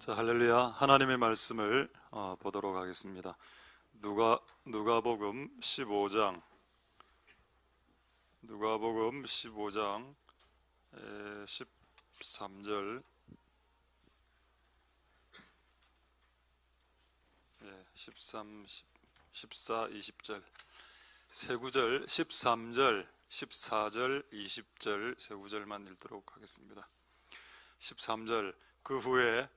자, 할렐루야. 하나님의 말씀을 보도록 하겠습니다. 누가복음 15장 13절 13, 14, 20절 세 구절 13절 14절 20절 세 구절만 읽도록 하겠습니다. 13절 그 후에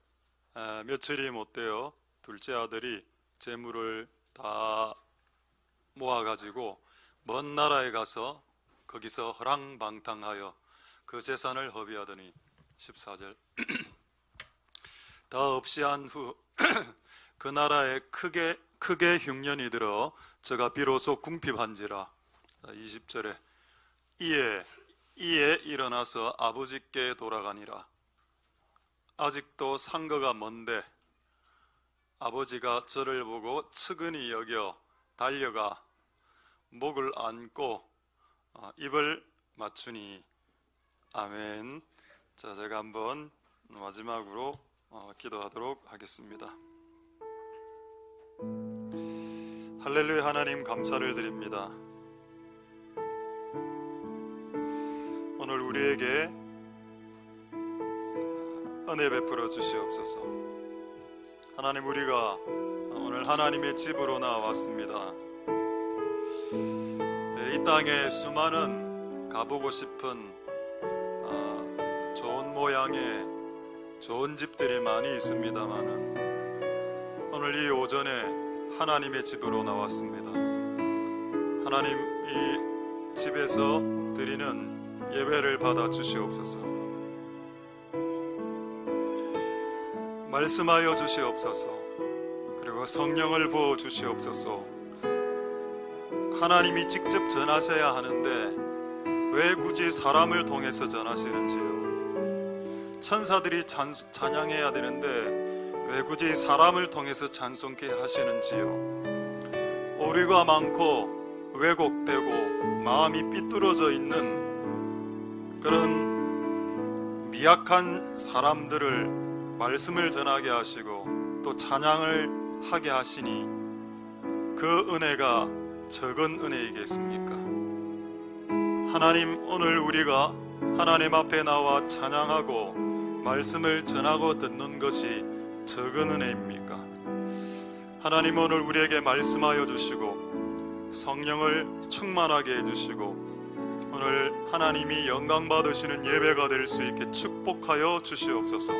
며칠이 못되어 둘째 아들이 재물을 다 모아가지고 먼 나라에 가서 거기서 허랑방탕하여 그 재산을 허비하더니 14절 다 없이 한 후 그 나라에 크게 흉년이 들어 저가 비로소 궁핍한지라. 20절에 이에 일어나서 아버지께 돌아가니라. 아직도 상거가 먼데 아버지가 저를 보고 측은히 여겨 달려가 목을 안고 입을 맞추니. 아멘. 자, 제가 한번 마지막으로 기도하도록 하겠습니다. 할렐루야. 하나님 감사를 드립니다. 오늘 우리에게 은혜 베풀어 주시옵소서. 하나님, 우리가 오늘 하나님의 집으로 나왔습니다. 이 땅에 수많은 가보고 싶은 좋은 모양의 좋은 집들이 많이 있습니다만은 오늘 이 오전에 하나님의 집으로 나왔습니다. 하나님, 이 집에서 드리는 예배를 받아 주시옵소서. 말씀하여 주시옵소서. 그리고 성령을 부어 주시옵소서. 하나님이 직접 전하셔야 하는데 왜 굳이 사람을 통해서 전하시는지요? 천사들이 찬양해야 되는데 왜 굳이 사람을 통해서 찬송케 하시는지요? 오류가 많고 왜곡되고 마음이 삐뚤어져 있는 그런 미약한 사람들을 말씀을 전하게 하시고 또 찬양을 하게 하시니 그 은혜가 적은 은혜이겠습니까? 하나님, 오늘 우리가 하나님 앞에 나와 찬양하고 말씀을 전하고 듣는 것이 적은 은혜입니까? 하나님, 오늘 우리에게 말씀하여 주시고 성령을 충만하게 해주시고 오늘 하나님이 영광 받으시는 예배가 될 수 있게 축복하여 주시옵소서.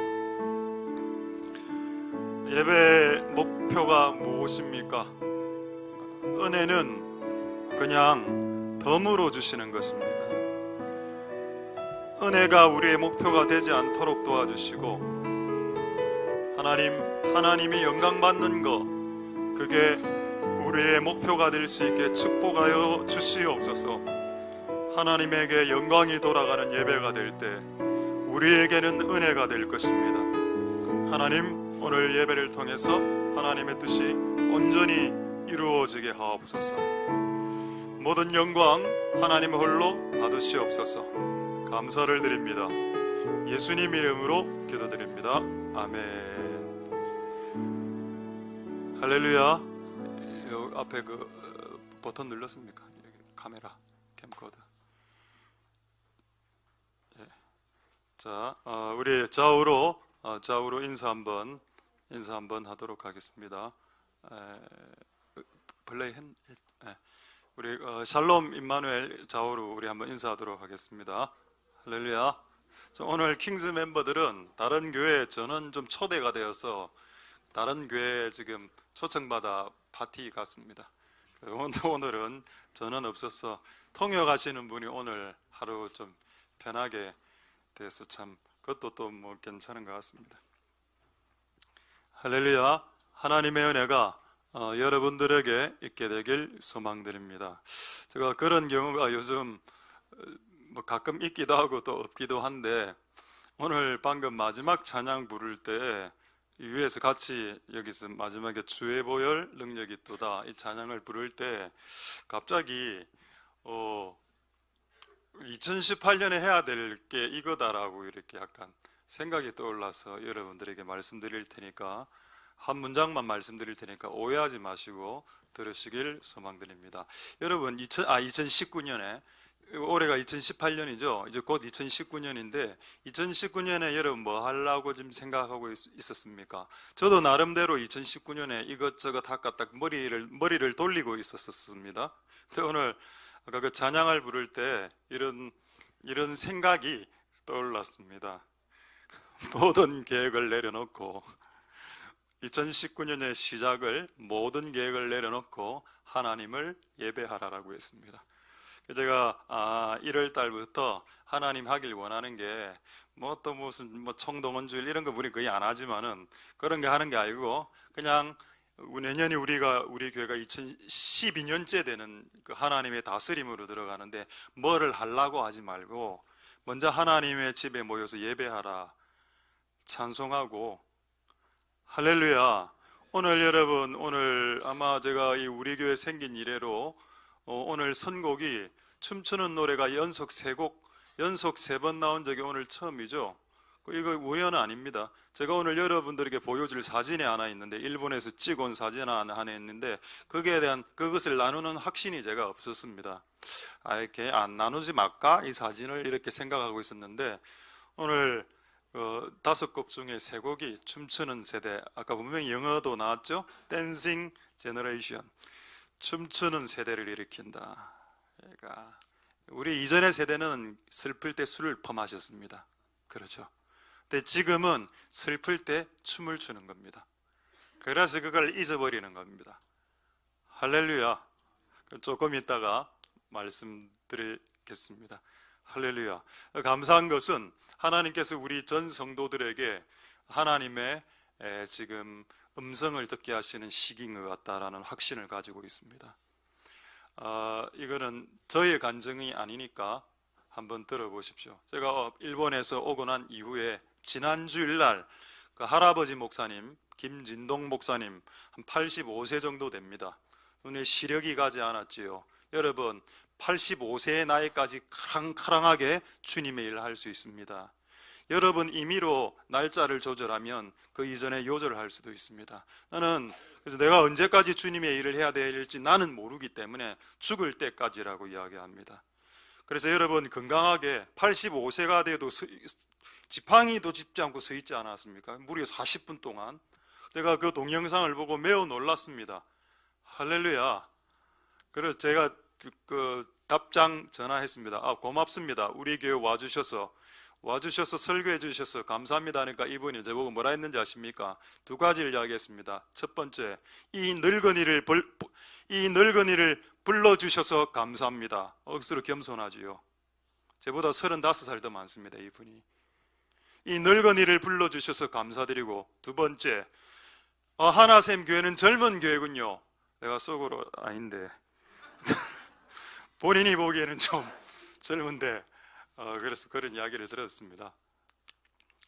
예배의 목표가 무엇입니까? 은혜는 그냥 덤으로 주시는 것입니다. 은혜가 우리의 목표가 되지 않도록 도와주시고 하나님이 영광 받는 것, 그게 우리의 목표가 될 수 있게 축복하여 주시옵소서. 하나님에게 영광이 돌아가는 예배가 될 때 우리에게는 은혜가 될 것입니다. 하나님, 오늘 예배를 통해서 하나님의 뜻이 온전히 이루어지게 하옵소서. 모든 영광 하나님 홀로 받으시옵소서. 감사를 드립니다. 예수님 이름으로 기도드립니다. 아멘. 할렐루야. 여기 앞에 그 버튼 눌렀습니까? 여기 카메라, 캠코더. 예. 자, 우리 좌우로 인사 한번 하도록 하겠습니다. 플레이 우리 샬롬 임마누엘 좌우로 우리 한번 인사하도록 하겠습니다. 할렐루야. 오늘 킹즈 멤버들은 다른 교회에 저는 좀 초대가 되어서 다른 교회에 지금 초청받아 파티 갔습니다. 오늘은 저는 없어서 통역하시는 분이 오늘 하루 좀 편하게 돼서 참 그것도 또 뭐 괜찮은 것 같습니다. 할렐루야. 하나님의 은혜가 여러분들에게 있게 되길 소망드립니다. 제가 그런 경우가 요즘 뭐 가끔 있기도 하고 또 없기도 한데 오늘 방금 마지막 찬양 부를 때 위에서 같이 여기서 마지막에 주의 보혈 능력이 있도다 이 찬양을 부를 때 갑자기 2018년에 해야 될 게 이거다라고 이렇게 약간 생각이 떠올라서 여러분들에게 말씀드릴 테니까 한 문장만 말씀드릴 테니까 오해하지 마시고 들으시길 소망드립니다. 여러분 2019년에 올해가 2018년이죠. 이제 곧 2019년인데 2019년에 여러분 뭐 하려고 지금 생각하고 있었습니까? 저도 나름대로 2019년에 이것저것 닦았다 머리를 돌리고 있었습니다. 근데 오늘 아까 그 찬양을 부를 때 이런 생각이 떠올랐습니다. 모든 계획을 내려놓고 2019년의 시작을 모든 계획을 내려놓고 하나님을 예배하라라고 했습니다. 제가 1월 달부터 하나님 하길 원하는 게 뭐 또 무슨 총동원주일 이런 거 우리 거의 안 하지만은 그런 게 하는 게 아니고 그냥 내년이 우리 교회가 2012년째 되는 그 하나님의 다스림으로 들어가는데 뭐를 하려고 하지 말고 먼저 하나님의 집에 모여서 예배하라, 찬송하고 할렐루야. 오늘 여러분 오늘 아마 제가 이 우리 교회 생긴 이래로 오늘 선곡이 춤추는 노래가 연속 3번 나온 적이 오늘 처음이죠. 이거 우연은 아닙니다. 제가 오늘 여러분들에게 보여줄 사진이 하나 있는데 일본에서 찍어온 사진 하나 있는데 거기에 대한 그것을 나누는 확신이 제가 없었습니다. 이렇게 안 나누지 말까? 이 사진을 이렇게 생각하고 있었는데 오늘 5곡 중에 3곡이 춤추는 세대, 아까 분명히 영어도 나왔죠? Dancing Generation, 춤추는 세대를 일으킨다. 그러니까 우리 이전의 세대는 슬플 때 술을 퍼마셨습니다. 그렇죠? 근데 지금은 슬플 때 춤을 추는 겁니다. 그래서 그걸 잊어버리는 겁니다. 할렐루야. 조금 있다가 말씀드리겠습니다. 할렐루야. 감사한 것은 하나님께서 우리 전 성도들에게 하나님의 지금 음성을 듣게 하시는 시기인 것 같다라는 확신을 가지고 있습니다. 이거는 저의 간증이 아니니까 한번 들어보십시오. 제가 일본에서 오고 난 이후에 지난 주일날 그 할아버지 목사님 김진동 목사님 한 85세 정도 됩니다. 눈에 시력이 가지 않았지요. 여러분 85세의 나이까지 카랑카랑하게 주님의 일을 할 수 있습니다. 여러분 임의로 날짜를 조절하면 그 이전에 요절할 수도 있습니다. 그래서 내가 언제까지 주님의 일을 해야 될지 나는 모르기 때문에 죽을 때까지라고 이야기합니다. 그래서 여러분 건강하게 85세가 돼도 지팡이도 짚지 않고 서 있지 않았습니까? 무려 40분 동안. 제가 그 동영상을 보고 매우 놀랐습니다. 할렐루야. 그래서 제가 그 답장 전화했습니다. 고맙습니다. 우리 교회 와주셔서 설교해 주셔서 감사합니다 하니까 이분이 저보고 뭐라 했는지 아십니까? 2가지를 이야기했습니다. 첫 번째, 이 늙은이를 불러주셔서 감사합니다. 억수로 겸손하지요. 저보다 35살 더 많습니다. 이분이. 이 늙은이를 불러주셔서 감사드리고, 2번째, 하나샘 교회는 젊은 교회군요. 내가 속으로 아닌데 본인이 보기에는 좀 젊은데 그래서 그런 이야기를 들었습니다.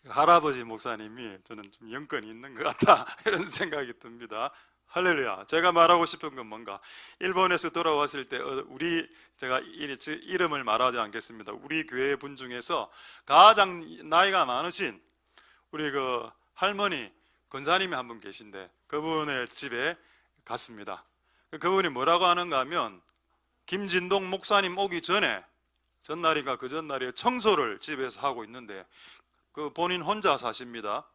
할아버지 목사님이 저는 좀 영권이 있는 것 같다 이런 생각이 듭니다. 할렐루야. 제가 말하고 싶은 건 뭔가 일본에서 돌아왔을 때 제가 이름을 말하지 않겠습니다. 우리 교회 분 중에서 가장 나이가 많으신 우리 그 할머니 권사님이 한 분 계신데 그분의 집에 갔습니다. 그분이 뭐라고 하는가 하면 김진동 목사님 오기 전에 전날인가 그 전날에 청소를 집에서 하고 있는데 그 본인 혼자 사십니다.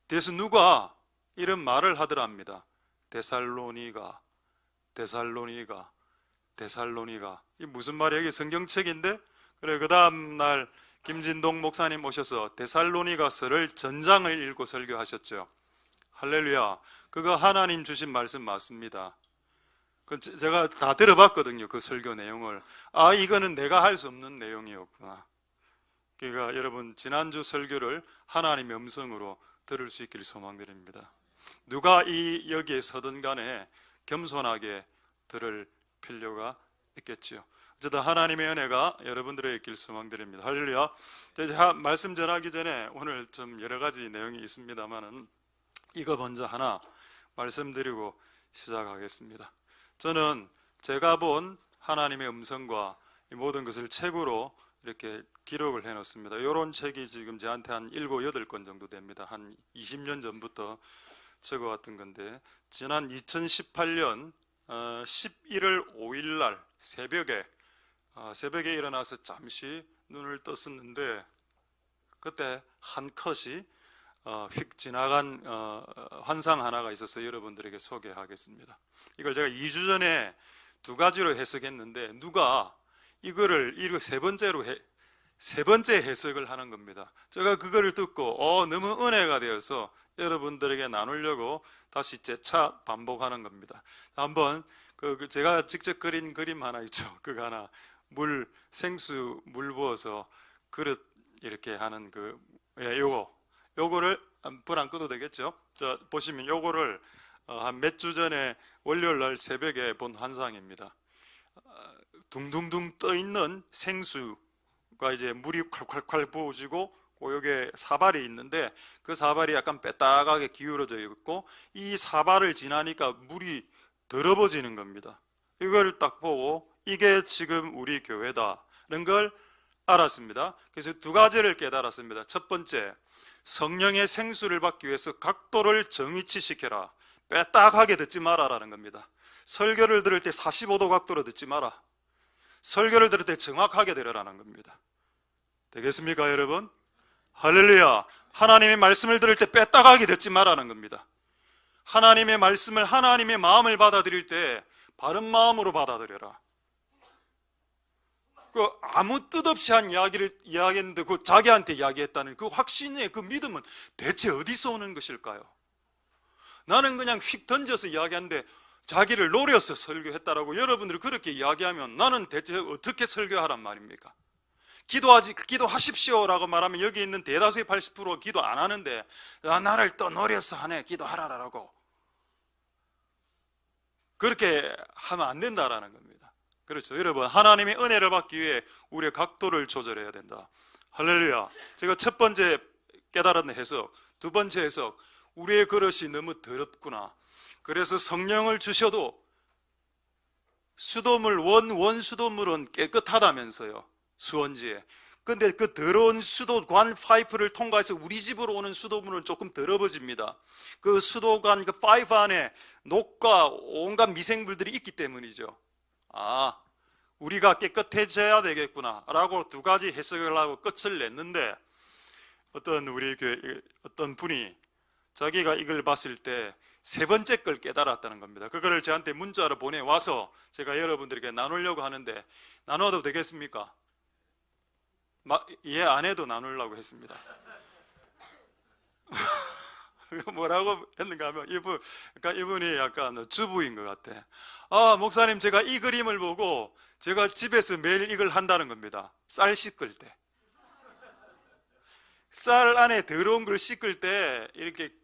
그래서 누가 이런 말을 하더랍니다. 데살로니가. 이 무슨 말이야? 이게 성경책인데? 그래 그 다음 날 김진동 목사님 오셔서 데살로니가서를 전장을 읽고 설교하셨죠. 할렐루야. 그거 하나님 주신 말씀 맞습니다. 제가 다 들어봤거든요. 그 설교 내용을. 이거는 내가 할 수 없는 내용이었구나. 그러니까 여러분 지난주 설교를 하나님의 음성으로 들을 수 있기를 소망드립니다. 누가 여기에 서든 간에 겸손하게 들을 필요가 있겠지요. 어쨌든 하나님의 은혜가 여러분들에게 있길 소망드립니다. 할렐루야. 말씀 전하기 전에 오늘 좀 여러 가지 내용이 있습니다만은 이거 먼저 하나 말씀드리고 시작하겠습니다. 저는 제가 본 하나님의 음성과 이 모든 것을 책으로 이렇게 기록을 해놓습니다. 이런 책이 지금 저한테 한 7, 8권 정도 됩니다. 한 20년 전부터 적어왔던 건데, 지난 2018년 11월 5일 날 새벽에 일어나서 잠시 눈을 떴었는데, 그때 한 컷이 휙 지나간 환상 하나가 있어서 여러분들에게 소개하겠습니다. 이걸 제가 2주 전에 두 가지로 해석했는데, 누가 이거를 세 번째 해석을 하는 겁니다. 제가 그거를 듣고 너무 은혜가 되어서 여러분들에게 나누려고 다시 재차 반복하는 겁니다. 한번 제가 직접 그린 그림 하나 있죠. 그거 하나, 생수 물 부어서 그릇 이렇게 하는 요거를 불 안 끄도 되겠죠? 자, 보시면 요거를 한 몇 주 전에 월요일 날 새벽에 본 환상입니다. 둥둥둥 떠 있는 생수가 이제 물이 콸콸콸 부어지고, 요게 사발이 있는데 그 사발이 약간 빼딱하게 기울어져 있고, 이 사발을 지나니까 물이 더러워지는 겁니다. 이걸 딱 보고 이게 지금 우리 교회다는 걸 알았습니다. 그래서 두 가지를 깨달았습니다. 첫 번째, 성령의 생수를 받기 위해서 각도를 정위치 시켜라. 빼딱하게 듣지 마라라는 겁니다. 설교를 들을 때 45도 각도로 듣지 마라. 설교를 들을 때 정확하게 들으라는 겁니다. 되겠습니까, 여러분? 할렐루야. 하나님의 말씀을 들을 때 빼딱하게 듣지 마라는 겁니다. 하나님의 말씀을, 하나님의 마음을 받아들일 때 바른 마음으로 받아들여라. 아무 뜻 없이 한 이야기를 이야기했는데 자기한테 이야기했다는 그 확신의 그 믿음은 대체 어디서 오는 것일까요? 나는 그냥 휙 던져서 이야기하는데 자기를 노려서 설교했다라고 여러분들이 그렇게 이야기하면 나는 대체 어떻게 설교하란 말입니까? 기도하십시오라고 말하면 여기 있는 대다수의 80%가 기도 안 하는데, 나를 또 노려서 하네, 기도하라라고. 그렇게 하면 안 된다라는 겁니다. 그렇죠, 여러분. 하나님의 은혜를 받기 위해 우리의 각도를 조절해야 된다. 할렐루야. 제가 첫 번째 깨달은 해석, 두 번째 해석, 우리의 그릇이 너무 더럽구나. 그래서 성령을 주셔도 수도물, 원수도물은 깨끗하다면서요, 수원지에. 근데 그 더러운 수도관 파이프를 통과해서 우리 집으로 오는 수도물은 조금 더러워집니다. 그 수도관 그 파이프 안에 녹과 온갖 미생물들이 있기 때문이죠. 우리가 깨끗해져야 되겠구나 라고 두 가지 해석을 하고 끝을 냈는데, 우리 교회 어떤 분이 자기가 이걸 봤을 때 세 번째 걸 깨달았다는 겁니다. 그거를 저한테 문자로 보내와서 제가 여러분들에게 나누려고 하는데, 나눠도 되겠습니까? 이해 안 해도 나누려고 했습니다. 뭐라고 했는가 하면 이분이 약간 주부인 것 같아. 목사님, 제가 이 그림을 보고 제가 집에서 매일 이걸 한다는 겁니다. 쌀 씻을 때, 쌀 안에 더러운 걸 씻을 때 이렇게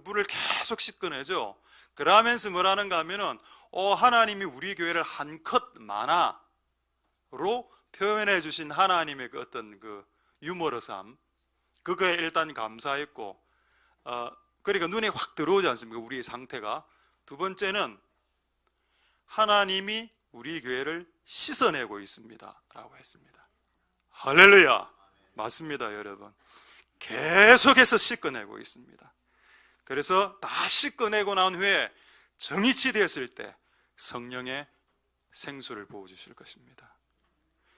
물을 계속 씻어내죠. 그러면서 뭐라는가 하면은 하나님이 우리 교회를 한 컷 많아로 표현해 주신 하나님의 그 어떤 그 유머러삼, 그거에 일단 감사했고, 그러니까 눈에 확 들어오지 않습니까, 우리의 상태가. 두 번째는 하나님이 우리 교회를 씻어내고 있습니다 라고 했습니다. 할렐루야. 맞습니다, 여러분. 계속해서 씻어내고 있습니다. 그래서 다 씻어내고 난 후에 정이치 되었을 때 성령의 생수를 부어주실 것입니다.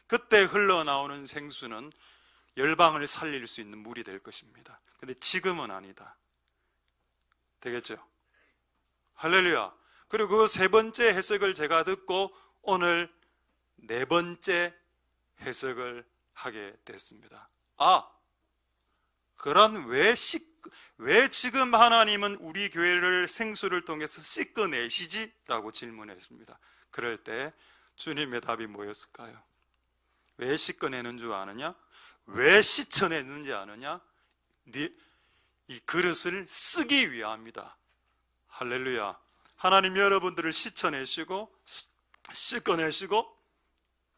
그때 흘러나오는 생수는 열방을 살릴 수 있는 물이 될 것입니다. 근데 지금은 아니다. 되겠죠? 할렐루야. 그리고 그 세 번째 해석을 제가 듣고 오늘 네 번째 해석을 하게 됐습니다. 그럼 왜 지금 하나님은 우리 교회를 생수를 통해서 씻어내시지? 라고 질문했습니다. 그럴 때 주님의 답이 뭐였을까요? 왜 씻어내는 줄 아느냐? 왜 씻어내는지 아느냐? 이 그릇을 쓰기 위함이다. 할렐루야. 하나님 여러분들을 씻어내시고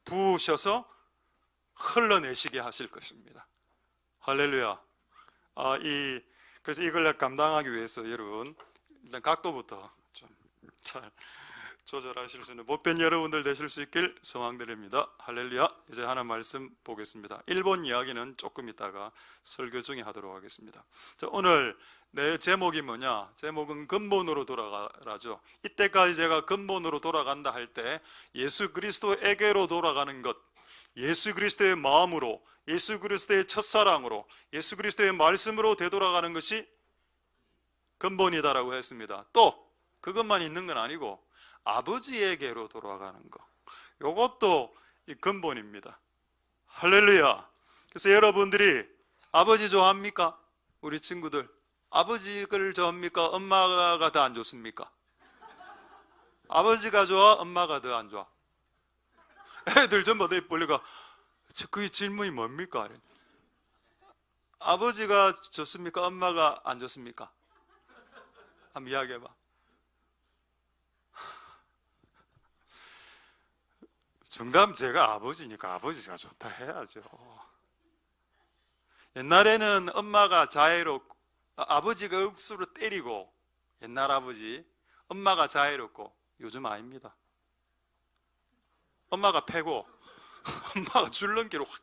부으셔서 흘러내시게 하실 것입니다. 할렐루야. 그래서 이걸 감당하기 위해서 여러분, 일단 각도부터 좀 잘 조절하실 수 있는 복된 여러분들 되실 수 있길 소망드립니다. 할렐루야. 이제 하나 말씀 보겠습니다. 일본 이야기는 조금 있다가 설교 중에 하도록 하겠습니다. 자, 오늘 내 제목이 뭐냐? 제목은 근본으로 돌아가라죠. 이때까지 제가 근본으로 돌아간다 할 때 예수 그리스도에게로 돌아가는 것, 예수 그리스도의 마음으로, 예수 그리스도의 첫사랑으로, 예수 그리스도의 말씀으로 되돌아가는 것이 근본이다라고 했습니다. 또 그것만 있는 건 아니고 아버지에게로 돌아가는 거, 이것도 이 근본입니다. 할렐루야. 그래서 여러분들이 아버지 좋아합니까? 우리 친구들 아버지를 좋아합니까? 엄마가 더 안 좋습니까? 아버지가 좋아? 엄마가 더 안 좋아? 애들 전부 다 벌레가 그 질문이 뭡니까? 아버지가 좋습니까? 엄마가 안 좋습니까? 한번 이야기해봐. 중간 제가 아버지니까 아버지가 좋다 해야죠. 옛날에는 엄마가 자애롭고 아버지가 억수로 때리고, 옛날 아버지 엄마가 자애롭고, 요즘 아닙니다. 엄마가 패고 엄마가 줄넘기로 확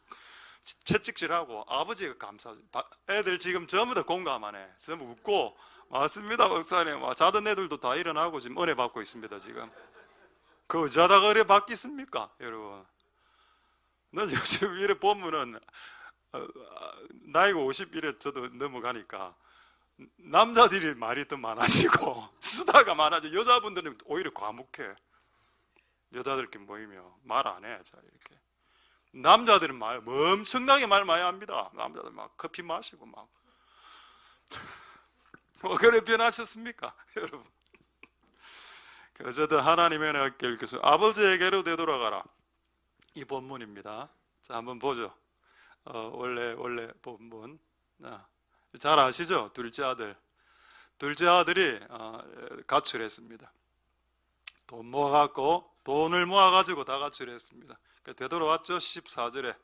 채찍질하고 아버지가 감싸죠. 애들 지금 전부 다 공감하네. 전부 웃고 맞습니다 목사님. 자던 애들도 다 일어나고 지금 은혜 받고 있습니다. 지금 그 자다가 은혜 받겠습니까 여러분? 난 요즘 이래 보면은 나이가 51에 저도 넘어가니까 남자들이 말이 더 많아지고 수다가 많아져. 여자분들은 오히려 과묵해. 여자들끼리 모이면 말 안 해. 자, 이렇게. 남자들은 말 엄청나게 말 많이 합니다. 남자들 막 커피 마시고 막. 그래 변하셨습니까 여러분? 어쨌든 하나님의 은혜를 교수 아버지에게로 되돌아가라, 이 본문입니다. 자, 한번 보죠. 원래 본문. 잘 아시죠? 둘째 아들이 가출했습니다. 돈을 모아가지고 다 가출했습니다. 되돌아왔죠. 14절에.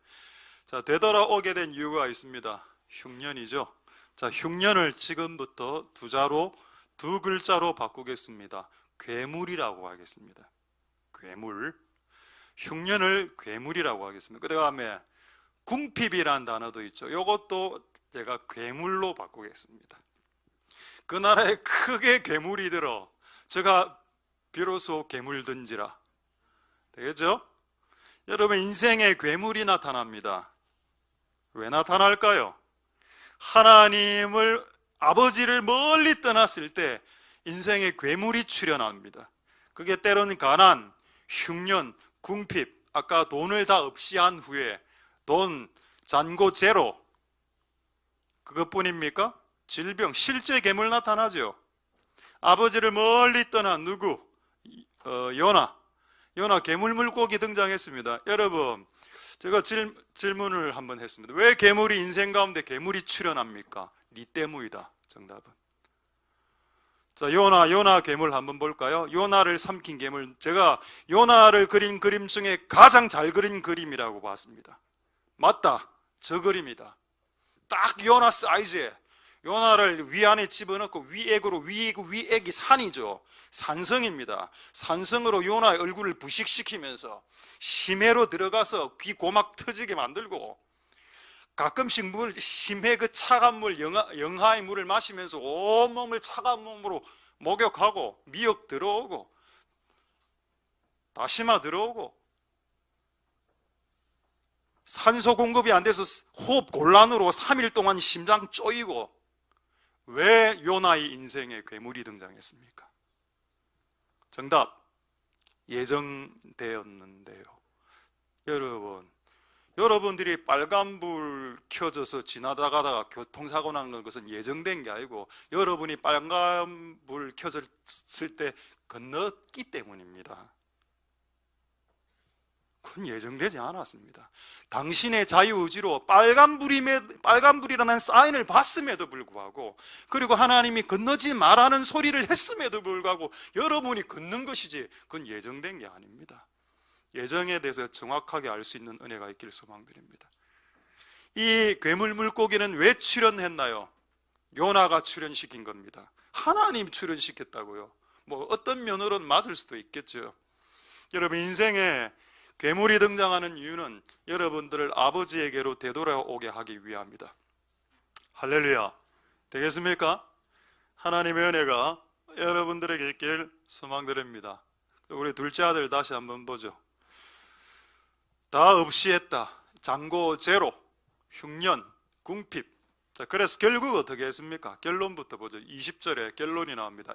자, 되돌아오게 된 이유가 있습니다. 흉년이죠. 자, 흉년을 지금부터 두 글자로 바꾸겠습니다. 괴물이라고 하겠습니다. 괴물. 흉년을 괴물이라고 하겠습니다. 그 다음에 궁핍이라는 단어도 있죠. 이것도 제가 괴물로 바꾸겠습니다. 그 나라에 크게 괴물이 들어 제가 비로소 괴물든지라. 되겠죠? 여러분, 인생에 괴물이 나타납니다. 왜 나타날까요? 아버지를 멀리 떠났을 때 인생에 괴물이 출현합니다. 그게 때로는 가난, 흉년, 궁핍, 아까 돈을 다 없이 한 후에 돈, 잔고, 제로, 그것뿐입니까? 질병, 실제 괴물 나타나죠. 아버지를 멀리 떠난 누구? 요나 괴물 물고기 등장했습니다. 여러분, 제가 질문을 한번 했습니다. 왜 괴물이 인생 가운데 괴물이 출현합니까? 니 때문이다. 정답은. 자, 요나 괴물 한번 볼까요? 요나를 삼킨 괴물. 제가 요나를 그린 그림 중에 가장 잘 그린 그림이라고 봤습니다. 맞다. 저 그림이다. 딱 요나 사이즈에 요나를 위 안에 집어넣고 위액이 산이죠. 산성입니다. 산성으로 요나의 얼굴을 부식시키면서 심해로 들어가서 귀 고막 터지게 만들고, 가끔씩 심해 그 차가운 물, 영하의 물을 마시면서 온몸을 차가운 몸으로 목욕하고, 미역 들어오고 다시마 들어오고, 산소 공급이 안 돼서 호흡 곤란으로 3일 동안 심장 쪼이고. 왜 요나의 인생에 괴물이 등장했습니까? 정답, 예정되었는데요. 여러분들이 빨간불 켜져서 지나다가다가 교통사고 난 것은 예정된 게 아니고 여러분이 빨간불 켜졌을 때 건넜기 때문입니다. 그건 예정되지 않았습니다. 당신의 자유의지로 빨간불이라는 사인을 봤음에도 불구하고, 그리고 하나님이 건너지 말라는 소리를 했음에도 불구하고 여러분이 걷는 것이지, 그건 예정된 게 아닙니다. 예정에 대해서 정확하게 알 수 있는 은혜가 있기를 소망드립니다. 이 괴물 물고기는 왜 출현했나요? 요나가 출현시킨 겁니다. 하나님 출현시켰다고요. 뭐 어떤 면으로는 맞을 수도 있겠죠. 여러분, 인생에 괴물이 등장하는 이유는 여러분들을 아버지에게로 되돌아오게 하기 위함이다. 할렐루야. 되겠습니까? 하나님의 은혜가 여러분들에게 있길 소망드립니다. 우리 둘째 아들 다시 한번 보죠. 다 없이 했다. 장고 제로, 흉년, 궁핍. 자, 그래서 결국 어떻게 했습니까? 결론부터 보죠. 20절에 결론이 나옵니다.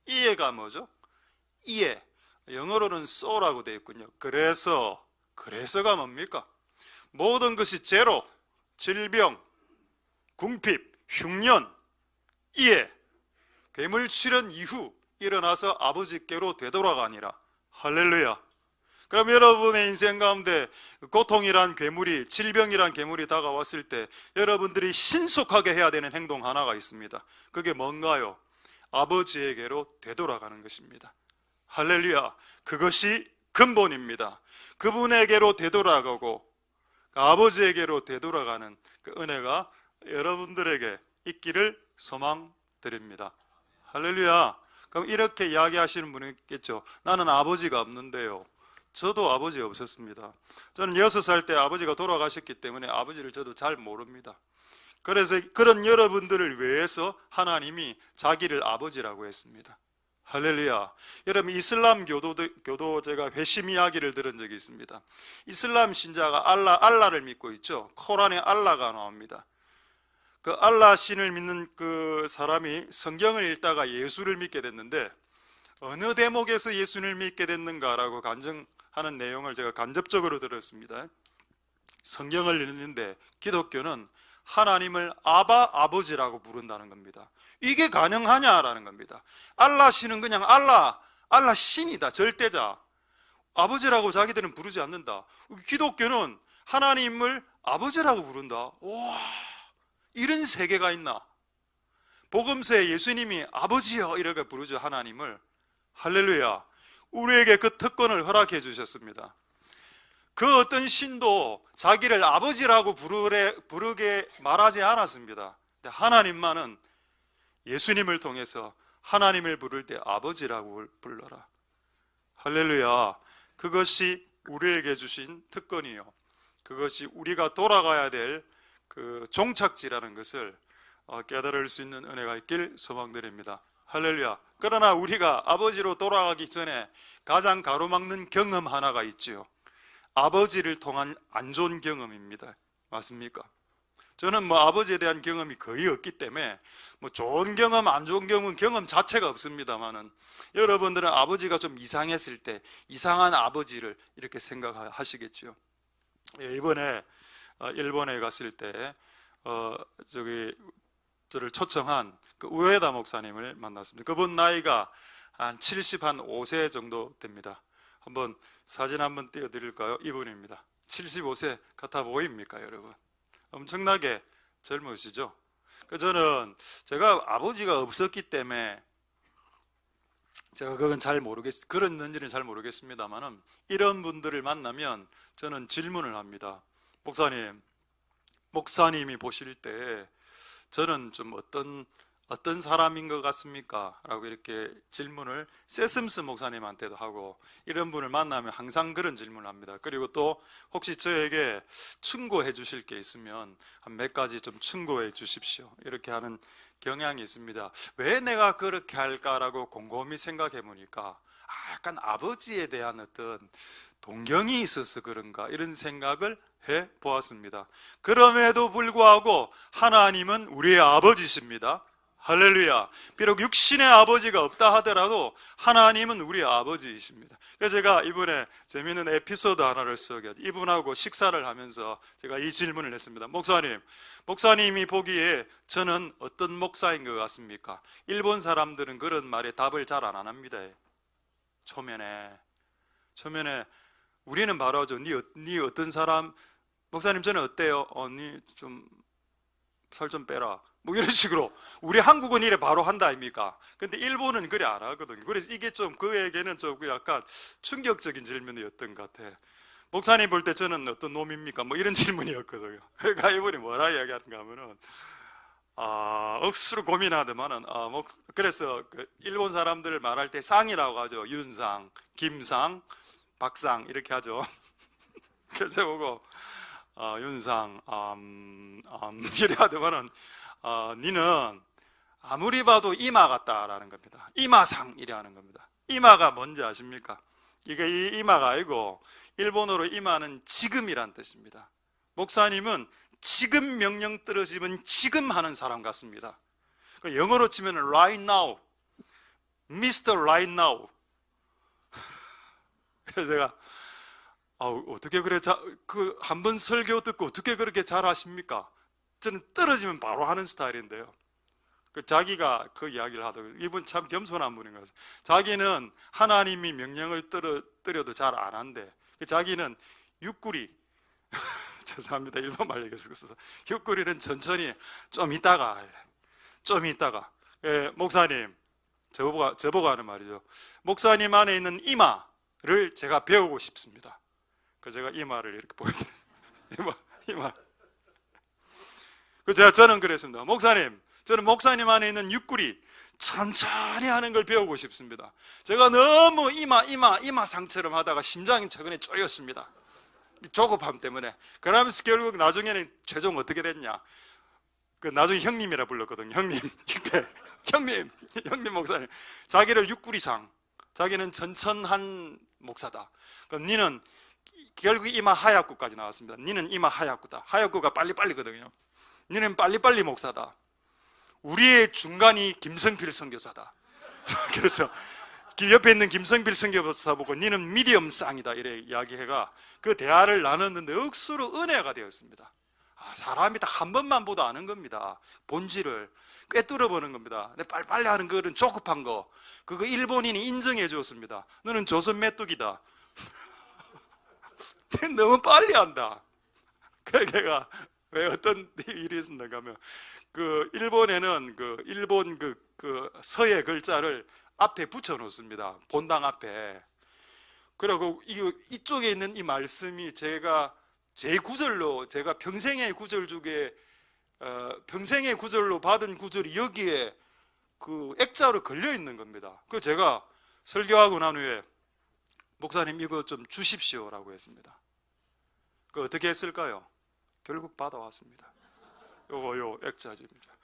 이해가 뭐죠? 이해. 영어로는 so라고 되어 있군요. 그래서가 뭡니까? 모든 것이 제로, 질병, 궁핍, 흉년, 이해, 괴물 출현 이후 일어나서 아버지께로 되돌아가니라. 할렐루야. 그럼 여러분의 인생 가운데 고통이란 괴물이, 질병이란 괴물이 다가왔을 때 여러분들이 신속하게 해야 되는 행동 하나가 있습니다. 그게 뭔가요? 아버지에게로 되돌아가는 것입니다. 할렐루야. 그것이 근본입니다. 그분에게로 되돌아가고 아버지에게로 되돌아가는 그 은혜가 여러분들에게 있기를 소망드립니다. 할렐루야. 그럼 이렇게 이야기하시는 분이 있겠죠. 나는 아버지가 없는데요. 저도 아버지가 없었습니다. 저는 6살 때 아버지가 돌아가셨기 때문에 아버지를 저도 잘 모릅니다. 그래서 그런 여러분들을 위해서 하나님이 자기를 아버지라고 했습니다. 할렐루야. 여러분, 이슬람 교도 제가 회심 이야기를 들은 적이 있습니다. 이슬람 신자가 알라를 믿고 있죠. 코란에 알라가 나옵니다. 그 알라 신을 믿는 그 사람이 성경을 읽다가 예수를 믿게 됐는데, 어느 대목에서 예수를 믿게 됐는가라고 간증하는 내용을 제가 간접적으로 들었습니다. 성경을 읽는데 기독교는 하나님을 아버지라고 부른다는 겁니다. 이게 가능하냐라는 겁니다. 알라 신은 그냥 알라 신이다, 절대자. 아버지라고 자기들은 부르지 않는다. 기독교는 하나님을 아버지라고 부른다. 와, 이런 세계가 있나? 복음서에 예수님이 아버지여 이렇게 부르죠, 하나님을. 할렐루야. 우리에게 그 특권을 허락해 주셨습니다. 그 어떤 신도 자기를 아버지라고 부르게 말하지 않았습니다. 하나님만은 예수님을 통해서 하나님을 부를 때 아버지라고 불러라. 할렐루야. 그것이 우리에게 주신 특권이요, 그것이 우리가 돌아가야 될 그 종착지라는 것을 깨달을 수 있는 은혜가 있길 소망드립니다. 할렐루야. 그러나 우리가 아버지로 돌아가기 전에 가장 가로막는 경험 하나가 있지요. 아버지를 통한 안 좋은 경험입니다. 맞습니까? 저는 뭐 아버지에 대한 경험이 거의 없기 때문에 뭐 좋은 경험, 안 좋은 경험 자체가 없습니다만은, 여러분들은 아버지가 좀 이상했을 때 이상한 아버지를 이렇게 생각하시겠죠. 이번에 일본에 갔을 때 저를 초청한 그 우에다 목사님을 만났습니다. 그분 나이가 한 75세 정도 됩니다. 한번 사진 한번 띄워드릴까요? 이분입니다. 75세 같아 보입니까, 여러분? 엄청나게 젊으시죠? 저는 제가 아버지가 없었기 때문에 제가 그런지는 잘 모르겠습니다만은, 이런 분들을 만나면 저는 질문을 합니다. 목사님이 보실 때 저는 좀 어떤 사람인 것 같습니까? 라고 이렇게 질문을 세슴스 목사님한테도 하고, 이런 분을 만나면 항상 그런 질문을 합니다. 그리고 또 혹시 저에게 충고해 주실 게 있으면 한 몇 가지 좀 충고해 주십시오, 이렇게 하는 경향이 있습니다. 왜 내가 그렇게 할까라고 곰곰이 생각해 보니까 약간 아버지에 대한 어떤 동경이 있어서 그런가, 이런 생각을 해 보았습니다. 그럼에도 불구하고 하나님은 우리의 아버지십니다. 할렐루야. 비록 육신의 아버지가 없다 하더라도 하나님은 우리의 아버지이십니다. 그래서 제가 이번에 재미있는 에피소드 하나를 소개하죠. 이분하고 식사를 하면서 제가 이 질문을 했습니다. 목사님이 보기에 저는 어떤 목사인 것 같습니까? 일본 사람들은 그런 말에 답을 잘 안 합니다. 초면에 우리는 바로 하죠. 니 어떤 사람? 목사님 저는 어때요? 니 좀 살 좀 빼라, 뭐 이런 식으로. 우리 한국은 이래 바로 한다 아닙니까? 근데 일본은 그래 안 하거든요. 그래서 이게 좀 그에게는 좀 약간 충격적인 질문이었던 것 같아. 목사님 볼 때 저는 어떤 놈입니까? 뭐 이런 질문이었거든요. 그러니까 이분이 뭐라 이야기하는가 하면은, 억수로 고민하더만은 그래서 그 일본 사람들 말할 때 상이라고 하죠. 윤상, 김상, 박상 이렇게 하죠. 그래서 보고 윤상, 이래 하더만은 니는 아무리 봐도 이마 같다라는 겁니다. 이마상 이래 하는 겁니다. 이마가 뭔지 아십니까? 이게 이 이마가 아니고 일본어로 이마는 지금이란 뜻입니다. 목사님은 지금 명령 떨어지면 지금 하는 사람 같습니다. 영어로 치면 right now, Mr. Right Now. 그래서 제가 어떻게 그래 한 번 설교 듣고 어떻게 그렇게 잘하십니까? 저는 떨어지면 바로 하는 스타일인데요. 자기가 그 이야기를 하더라고요. 이분 참 겸손한 분인 것 같아요. 자기는 하나님이 명령을 떨어도 잘 안 한대. 자기는 육구리 죄송합니다. 일본 말 얘기했어서 육구리는 천천히 좀 이따가 할래. 좀 이따가. 목사님 저보고 하는 말이죠. 목사님 안에 있는 이마를 제가 배우고 싶습니다. 그 제가 이마를 이렇게 보여드려요. 이마. 저는 그랬습니다. 목사님, 저는 목사님 안에 있는 육구리 천천히 하는 걸 배우고 싶습니다. 제가 너무 이마상처럼 하다가 심장이 최근에 쪼였습니다. 조급함 때문에. 그러면서 결국 나중에는 최종 어떻게 됐냐? 나중에 형님이라 불렀거든요. 형님 목사님. 자기를 육구리상, 자기는 천천한 목사다. 그럼 니는 결국 이마 하얗구까지 나왔습니다. 니는 이마 하얗구다. 하얗구가 빨리빨리거든요. 니는 빨리빨리 목사다. 우리의 중간이 김성필 선교사다. 그래서 옆에 있는 김성필 선교사 보고 니는 미디엄 쌍이다 이래 이야기해가 그 대화를 나눴는데 억수로 은혜가 되었습니다. 사람이 딱 한 번만 보도 아는 겁니다. 본질을 꿰뚫어 보는 겁니다. 근데 빨리빨리 하는 거는 조급한 거, 그거 일본인이 인정해 주었습니다. 너는 조선 메뚜기다. 너무 빨리 한다. 그래서 내가 왜 어떤 일이 있었는가 하면 일본에는 일본 서예 글자를 앞에 붙여 놓습니다. 본당 앞에. 그리고 이쪽에 있는 이 말씀이 제가 제 구절로, 제가 평생의 구절 중에 평생의 구절로 받은 구절이 여기에 액자로 걸려 있는 겁니다. 제가 설교하고 난 후에 목사님 이거 좀 주십시오라고 했습니다. 어떻게 했을까요? 결국 받아왔습니다. 요 액자집니다.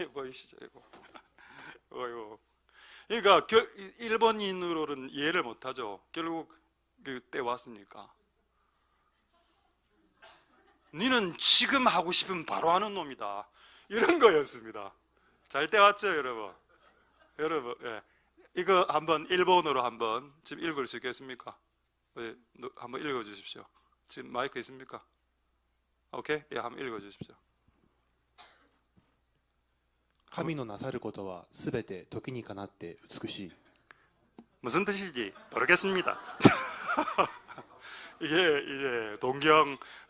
이거 보이시죠? 이거. 그러니까 일본인으로는 이해를 못하죠. 결국 그때 왔으니까. 니는 지금 하고 싶으면 바로 하는 놈이다. 이런 거였습니다. 잘 때 왔죠, 여러분? 예. 이거 한번 일본어로 한번 지금 읽을 수 있겠습니까? 한번 읽어주십시오. 지금 마이크 있습니까? 오케이? 예, 한번 읽어주십시오. 神のなさることはすべて時にかなって美しい. 무슨 뜻인지 모르겠습니다. 이게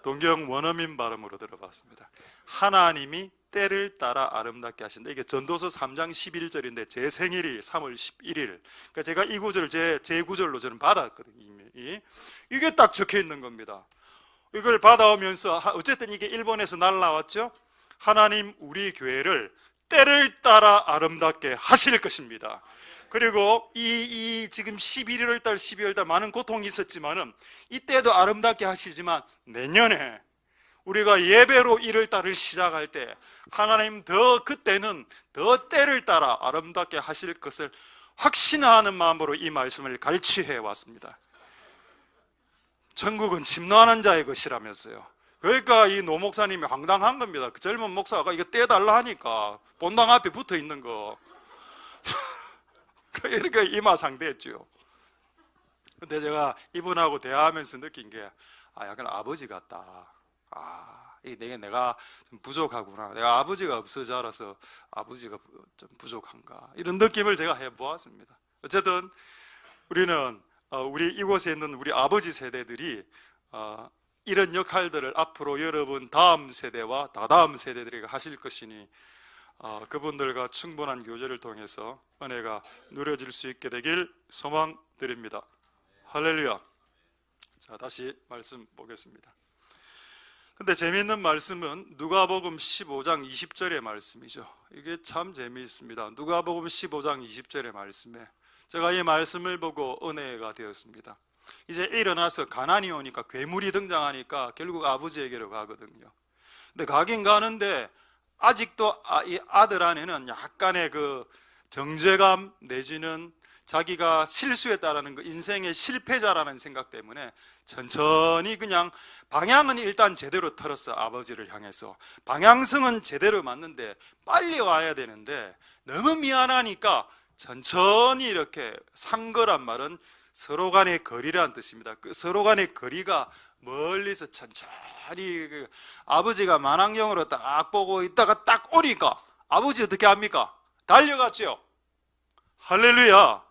동경 원어민 발음으로 들어봤습니다. 하나님이 때를 따라 아름답게 하신다. 이게 전도서 3장 11절인데 제 생일이 3월 11일. 그러니까 제가 이 구절 제 구절로 저는 받았거든요. 이미. 이게 딱 적혀 있는 겁니다. 이걸 받아오면서 어쨌든 이게 일본에서 날라왔죠. 하나님 우리 교회를 때를 따라 아름답게 하실 것입니다. 그리고 이 지금 11월 달, 12월 달 많은 고통이 있었지만은 이때도 아름답게 하시지만 내년에 우리가 예배로 1월 달을 시작할 때 하나님 그때는 더 때를 따라 아름답게 하실 것을 확신하는 마음으로 이 말씀을 갈취해 왔습니다. 천국은 침노하는 자의 것이라면서요. 그러니까 이 노 목사님이 황당한 겁니다. 그 젊은 목사가 이거 떼달라 하니까 본당 앞에 붙어 있는 거 이렇게 이마상대했죠. 근데 제가 이분하고 대화하면서 느낀 게 약간 아버지 같다. 이게 내가 좀 부족하구나. 내가 아버지가 없어 자라서 아버지가 좀 부족한가. 이런 느낌을 제가 해보았습니다. 어쨌든 우리는 우리 이곳에 있는 우리 아버지 세대들이 이런 역할들을 앞으로 여러분 다음 세대와 다다음 세대들이 하실 것이니 그분들과 충분한 교제를 통해서 은혜가 누려질 수 있게 되길 소망드립니다. 할렐루야. 자, 다시 말씀 보겠습니다. 근데 재미있는 말씀은 누가복음 15장 20절의 말씀이죠. 이게 참 재미있습니다. 누가복음 15장 20절의 말씀에 제가 이 말씀을 보고 은혜가 되었습니다. 이제 일어나서 가난이 오니까 괴물이 등장하니까 결국 아버지에게로 가거든요. 근데 가긴 가는데 아직도 이 아들 안에는 약간의 그 정죄감 내지는 자기가 실수했다라는 그 인생의 실패자라는 생각 때문에 천천히 그냥 방향은 일단 제대로 틀었어. 아버지를 향해서 방향성은 제대로 맞는데 빨리 와야 되는데 너무 미안하니까 천천히 이렇게 산 거란 말은 서로 간의 거리라는 뜻입니다. 그 서로 간의 거리가 멀리서 천천히 그 아버지가 만안경으로 딱 보고 있다가 딱 오니까 아버지 어떻게 합니까? 달려갔죠. 할렐루야.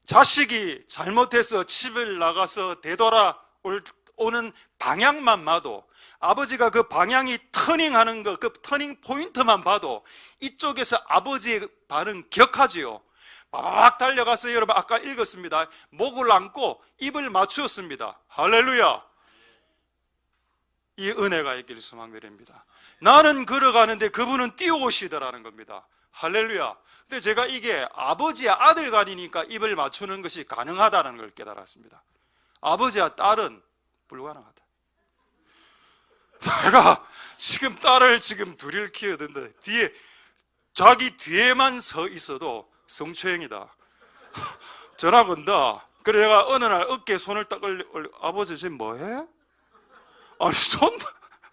자식이 잘못해서 집을 나가서 되돌아오는 방향만 봐도 아버지가 그 방향이 터닝하는 거, 그 터닝 포인트만 봐도 이쪽에서 아버지의 반응 기억하지요. 막 달려가서 여러분 아까 읽었습니다. 목을 안고 입을 맞추었습니다. 할렐루야. 이 은혜가 있기를 소망드립니다. 나는 걸어가는데 그분은 뛰어오시더라는 겁니다. 할렐루야. 근데 제가 이게 아버지와 아들 간이니까 입을 맞추는 것이 가능하다는 걸 깨달았습니다. 아버지와 딸은 불가능하다. 제가 지금 딸을 지금 둘을 키우는데 자기 뒤에만 서 있어도 성추행이다. 전화 건다. 그래 내가 어느 날 어깨에 손을 딱 올려, 아버지 지금 뭐해? 아니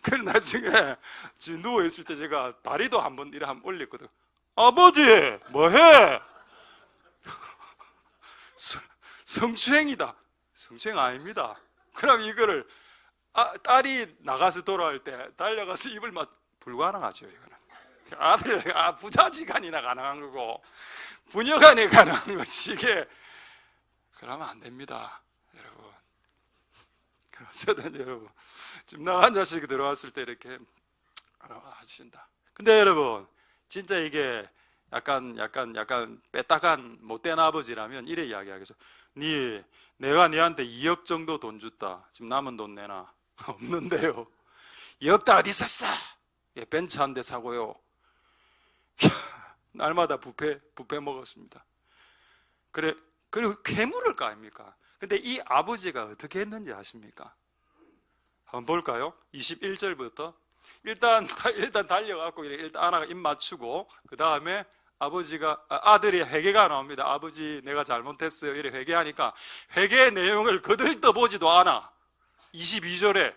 그래 나중에 지금 누워있을 때 제가 다리도 한번 이래 한번 올렸거든. 아버지 뭐해? 성추행이다. 성추행 아닙니다. 그럼 이거를 딸이 나가서 돌아올 때 달려가서 입을 불가능하죠. 이거는 아들 부자지간이나 가능한 거고 부녀간에 가능한 거지. 이게 그러면 안 됩니다, 여러분. 어쨌든 여러분 집 나간 자식이 들어왔을 때 이렇게 하신다. 근데 여러분 진짜 이게 약간 빼딱한 못된 아버지라면 이래 이야기하겠죠. 내가 네한테 2억 정도 돈 줬다. 지금 남은 돈 내놔. 없는데요. 2억 다 어디 있었어? 예, 벤츠 한 대 사고요. 날마다 뷔페 먹었습니다. 그리고 괴물을 까 아닙니까? 근데 이 아버지가 어떻게 했는지 아십니까? 한번 볼까요? 21절부터 일단 달려갖고 일단 하나가 입 맞추고 그 다음에 아들이 회개가 나옵니다. 아버지 내가 잘못했어요. 이래 회개하니까 회개의 내용을 거들떠보지도 않아. 22절에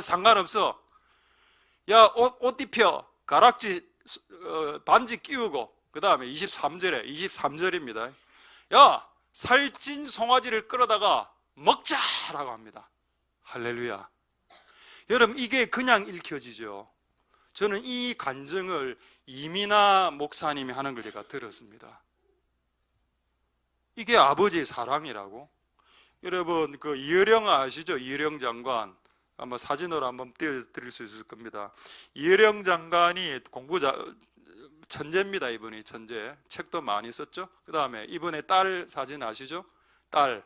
상관없어. 야, 옷 입혀. 가락지 반지 끼우고 그 다음에 23절입니다. 야, 살찐 송아지를 끌어다가 먹자라고 합니다. 할렐루야. 여러분 이게 그냥 읽혀지죠. 저는 이 간증을 이민아 목사님이 하는 걸 제가 들었습니다. 이게 아버지의 사랑이라고. 여러분 그 이어령 아시죠? 이어령 장관 아마 사진으로 한번 띄워드릴 수 있을 겁니다. 이어령 장관이 천재입니다. 이분이 천재. 책도 많이 썼죠. 그 다음에 이분의 딸 사진 아시죠? 딸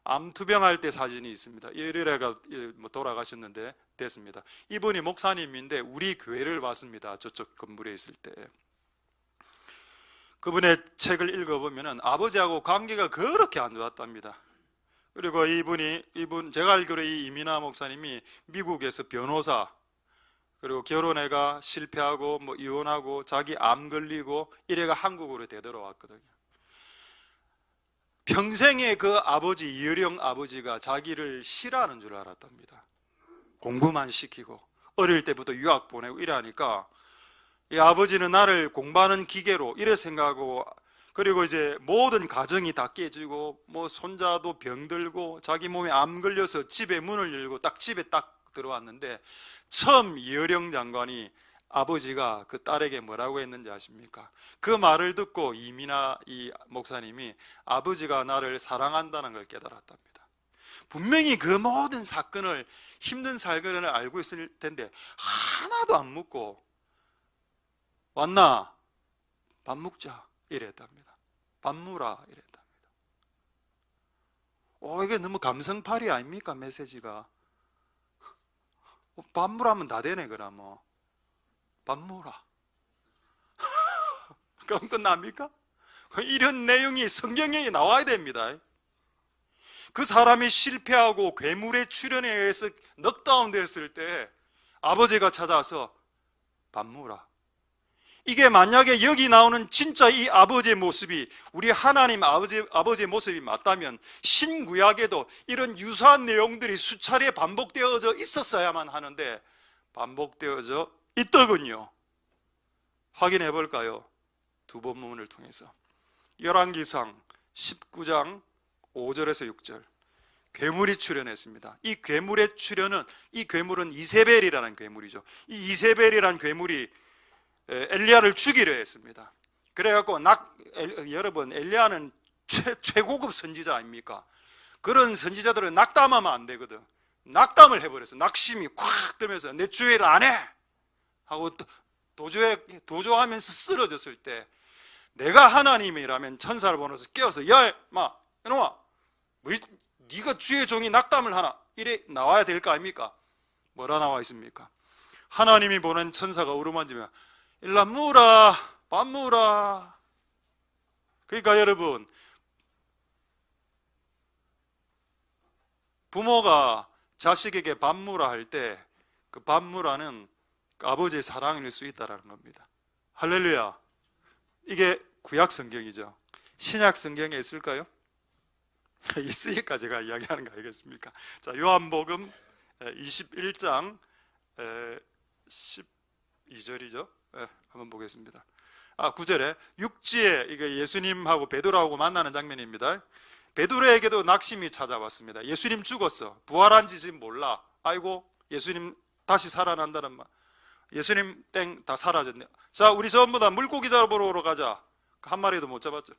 암투병할 때 사진이 있습니다. 예리래가 돌아가셨는데 됐습니다. 이분이 목사님인데 우리 교회를 왔습니다. 저쪽 건물에 있을 때. 그분의 책을 읽어보면 아버지하고 관계가 그렇게 안 좋았답니다. 그리고 제가 알기로 이 이민아 목사님이 미국에서 변호사, 그리고 결혼해가 실패하고 이혼하고 자기 암 걸리고 이래가 한국으로 되돌아왔거든요. 평생에 그 아버지 이어령 아버지가 자기를 싫어하는 줄 알았답니다. 공부만 시키고 어릴 때부터 유학 보내고 이러니까 이 아버지는 나를 공부하는 기계로 이래 생각하고, 그리고 이제 모든 가정이 다 깨지고 손자도 병들고 자기 몸에 암 걸려서 집에 문을 열고 집에 딱 들어왔는데 처음 이어령 장관이 아버지가 그 딸에게 뭐라고 했는지 아십니까? 그 말을 듣고 이민아 이 목사님이 아버지가 나를 사랑한다는 걸 깨달았답니다. 분명히 그 모든 사건을 힘든 사건을 알고 있을 텐데 하나도 안 묻고 왔나? 밥 먹자 이랬답니다. 밥 무라 이랬답니다. 이게 너무 감성팔이 아닙니까? 메시지가. 반무라면 다 되네. 그럼 뭐 반무라. 그럼 끝납니까? 이런 내용이 성경에 나와야 됩니다. 그 사람이 실패하고 괴물의 출현에 의해서 넉다운 됐을 때 아버지가 찾아와서 반무라. 이게 만약에 여기 나오는 진짜 이 아버지의 모습이 우리 하나님 아버지의 모습이 맞다면 신구약에도 이런 유사한 내용들이 수차례 반복되어져 있었어야만 하는데 반복되어져 있더군요. 확인해 볼까요? 두 본문을 통해서. 열왕기상 19장 5절에서 6절. 괴물이 출현했습니다. 이 괴물의 출현은, 이 괴물은 이세벨이라는 괴물이죠. 이 이세벨이라는 괴물이 엘리야를 죽이려 했습니다. 그래갖고 여러분, 엘리야는 최고급 선지자 아닙니까? 그런 선지자들은 낙담하면 안 되거든. 낙담을 해버렸어. 낙심이 콱 들면서 내 주의를 안 해! 하고 도조하면서 쓰러졌을 때 내가 하나님이라면 천사를 보내서 깨워서 야 마 이놈아, 뭐 네가 주의 종이 낙담을 하나, 이래 나와야 될 거 아닙니까? 뭐라 나와 있습니까? 하나님이 보낸 천사가 어루만지면 일라 무라 반무라. 그러니까 여러분, 부모가 자식에게 반무라 할 때 그 반무라는 아버지의 사랑일 수 있다는 겁니다. 할렐루야. 이게 구약 성경이죠. 신약 성경에 있을까요? 있으니까 제가 이야기하는 거 아니겠습니까? 자, 요한복음 21장 12절이죠. 한번 보겠습니다. 9절에 육지에, 이게 예수님하고 베드로하고 만나는 장면입니다. 베드로에게도 낙심이 찾아왔습니다. 예수님 죽었어. 부활한지 지금 몰라. 아이고, 예수님 다시 살아난다는 말. 예수님 땡, 다 사라졌네. 자, 우리 전부 다 물고기 잡으러 가자. 한 마리도 못 잡았죠.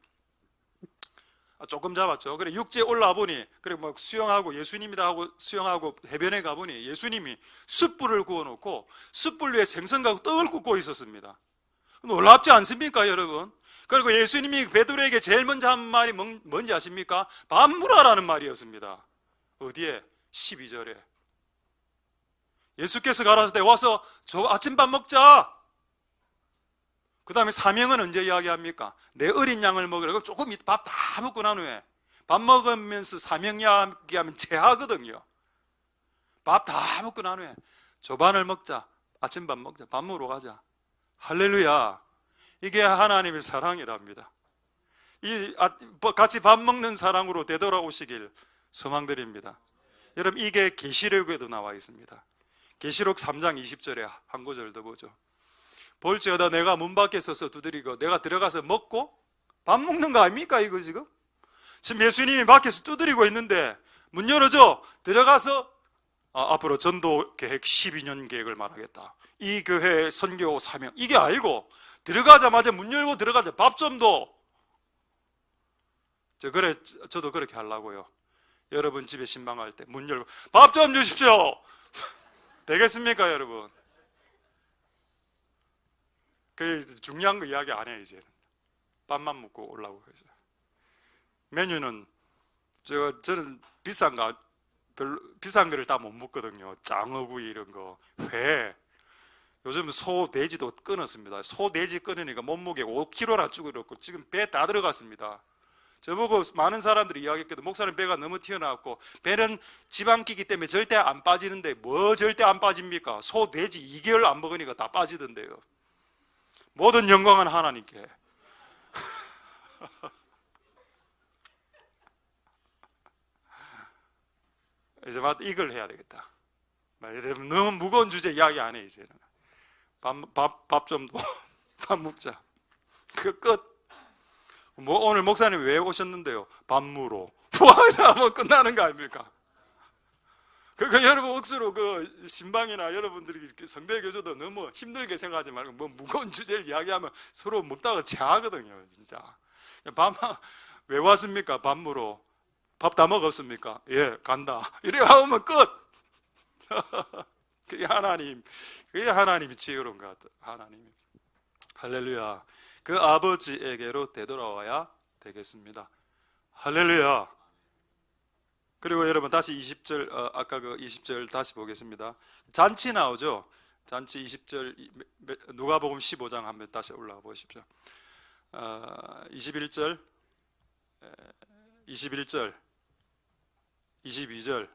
조금 잡았죠. 그래, 육지에 올라와 보니, 그래 막 수영하고, 예수님이다 하고 수영하고 해변에 가보니 예수님이 숯불을 구워놓고 숯불 위에 생선과 떡을 굽고 있었습니다. 놀랍지 않습니까, 여러분? 그리고 예수님이 베드로에게 제일 먼저 한 말이 뭔지 아십니까? 반무라라는 말이었습니다. 어디에? 12절에. 예수께서 가라사대 와서 저 아침밥 먹자. 그 다음에 사명은 언제 이야기합니까? 내 어린 양을 먹으라고. 조금 밥 다 먹고 난 후에 밥 먹으면서 사명 이야기하면 제하거든요. 밥 다 먹고 난 후에 조반을 먹자. 아침밥 먹자. 밥 먹으러 가자. 할렐루야. 이게 하나님의 사랑이랍니다. 같이 밥 먹는 사랑으로 되돌아오시길 소망드립니다. 여러분, 이게 계시록에도 나와 있습니다. 계시록 3장 20절에 한 구절 더 보죠. 볼지어다 내가 문 밖에 서서 두드리고 내가 들어가서 먹고 밥 먹는 거 아닙니까? 이거 지금 예수님이 밖에서 두드리고 있는데 문 열어줘. 들어가서 앞으로 전도 계획 12년 계획을 말하겠다. 이 교회의 선교 사명, 이게 아니고 들어가자마자 문 열고 들어가자. 밥 좀 더. 저도 그렇게 하려고요. 여러분 집에 신방할 때 문 열고 밥 좀 주십시오. 되겠습니까, 여러분? 그 중요한 거 이야기 안 해. 이제 밥만 먹고 올라오고. 메뉴는 저는 비싼 거를 다 못 먹거든요. 장어구이 이런 거, 회. 요즘 소, 돼지도 끊었습니다. 소, 돼지 끊으니까 몸무게 5kg나 줄어들었고 지금 배 다 들어갔습니다. 저보고 많은 사람들이 이야기했거든. 목사님 배가 너무 튀어나왔고 배는 지방기기 때문에 절대 안 빠지는데 뭐 절대 안 빠집니까? 소, 돼지 2개월 안 먹으니까 다 빠지던데요. 모든 영광은 하나님께. 이제 이걸 해야 되겠다. 너무 무거운 주제 이야기 안 해. 이제는 밥 좀 더 밥 먹자. 그 끝. 뭐 오늘 목사님 왜 오셨는데요? 반무로 부활하면 끝나는 거 아닙니까? 그러니까 여러분 억수로 그 신방이나 여러분들이 성대 교조도 너무 힘들게 생각하지 말고 뭐 무거운 주제를 이야기하면 서로 먹다가 체하거든요. 진짜. 왜 왔습니까? 반무로. 밥 다 먹었습니까? 예, 간다. 이래 하면 끝. 그게 하나님이 지혜로운 것 같아요. 하나님이. 할렐루야. 그 아버지에게로 되돌아와야 되겠습니다. 할렐루야. 그리고 여러분 다시 20절, 아까 그 20절 다시 보겠습니다. 잔치 나오죠. 잔치 20절, 누가복음 15장 한번 다시 올라가 보십시오. 21절, 21절, 22절,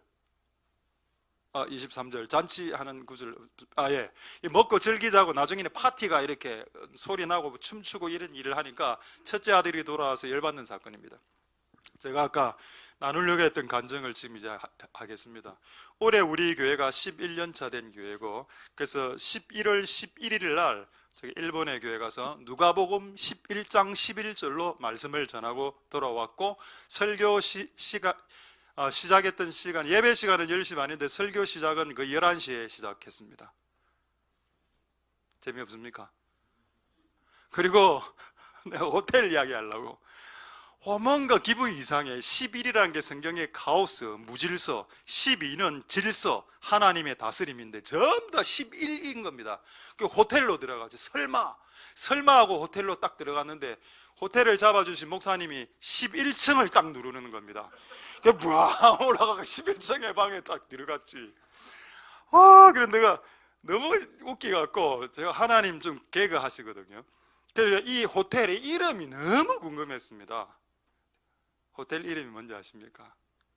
23절 잔치하는 구절. 예. 먹고 즐기자고 나중에는 파티가 이렇게 소리 나고 춤추고 이런 일을 하니까 첫째 아들이 돌아와서 열받는 사건입니다. 제가 아까 나누려고 했던 간증을 지금 이제 하겠습니다. 올해 우리 교회가 11년 차 된 교회고, 그래서 11월 11일 날 저기 일본의 교회 가서 누가복음 11장 11절로 말씀을 전하고 돌아왔고, 설교 시작했던 시간, 예배 시간은 10시 반인데 설교 시작은 그 11시에 시작했습니다. 재미없습니까? 그리고 내가 호텔 이야기 하려고 뭔가 기분이 이상해. 11이라는 게 성경의 카오스, 무질서, 12는 질서, 하나님의 다스림인데 전부 다 11인 겁니다. 그 호텔로 들어가죠. 설마 하고 호텔로 딱 들어갔는데 호텔을 잡아주신 목사님이 11층을 딱 누르는 겁니다. 그래서 부아 올라가서 11층의 방에 딱 들어갔지. 그런데 내가 너무 웃기갖고 제가 하나님 좀 개그 하시거든요. 그래서 이 호텔의 이름이 너무 궁금했습니다. 호텔 이름이 뭔지 아십니까?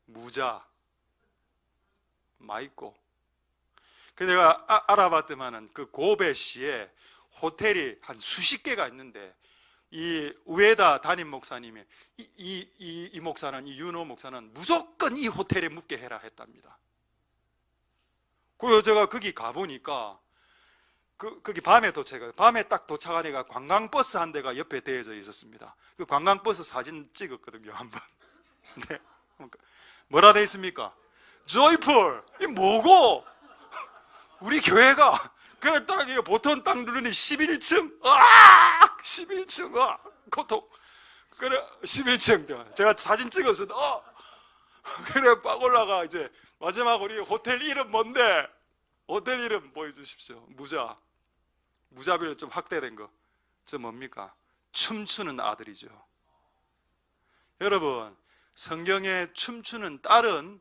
무자, 마이코. 그래서 내가 알아봤더만은 그 고베시에 호텔이 한 수십 개가 있는데, 이 우에다 담임 목사님이 이 목사는, 이 윤호 목사는 무조건 이 호텔에 묵게 해라 했답니다. 그리고 제가 거기 가보니까 거기 밤에 딱 도착하니까 관광버스 한 대가 옆에 대여져 있었습니다. 그 관광버스 사진 찍었거든요, 한번. 네. 뭐라 돼 있습니까? 조이풀! 이 뭐고? 우리 교회가, 그래, 딱, 보통 딱 누르니 11층, 11층, 고통. 그래, 11층. 제가 사진 찍었어. 그래, 막 올라가, 이제. 마지막 우리 호텔 이름 뭔데? 호텔 이름 보여주십시오. 무자비로 좀 확대된 거. 저 뭡니까? 춤추는 아들이죠. 여러분, 성경에 춤추는 딸은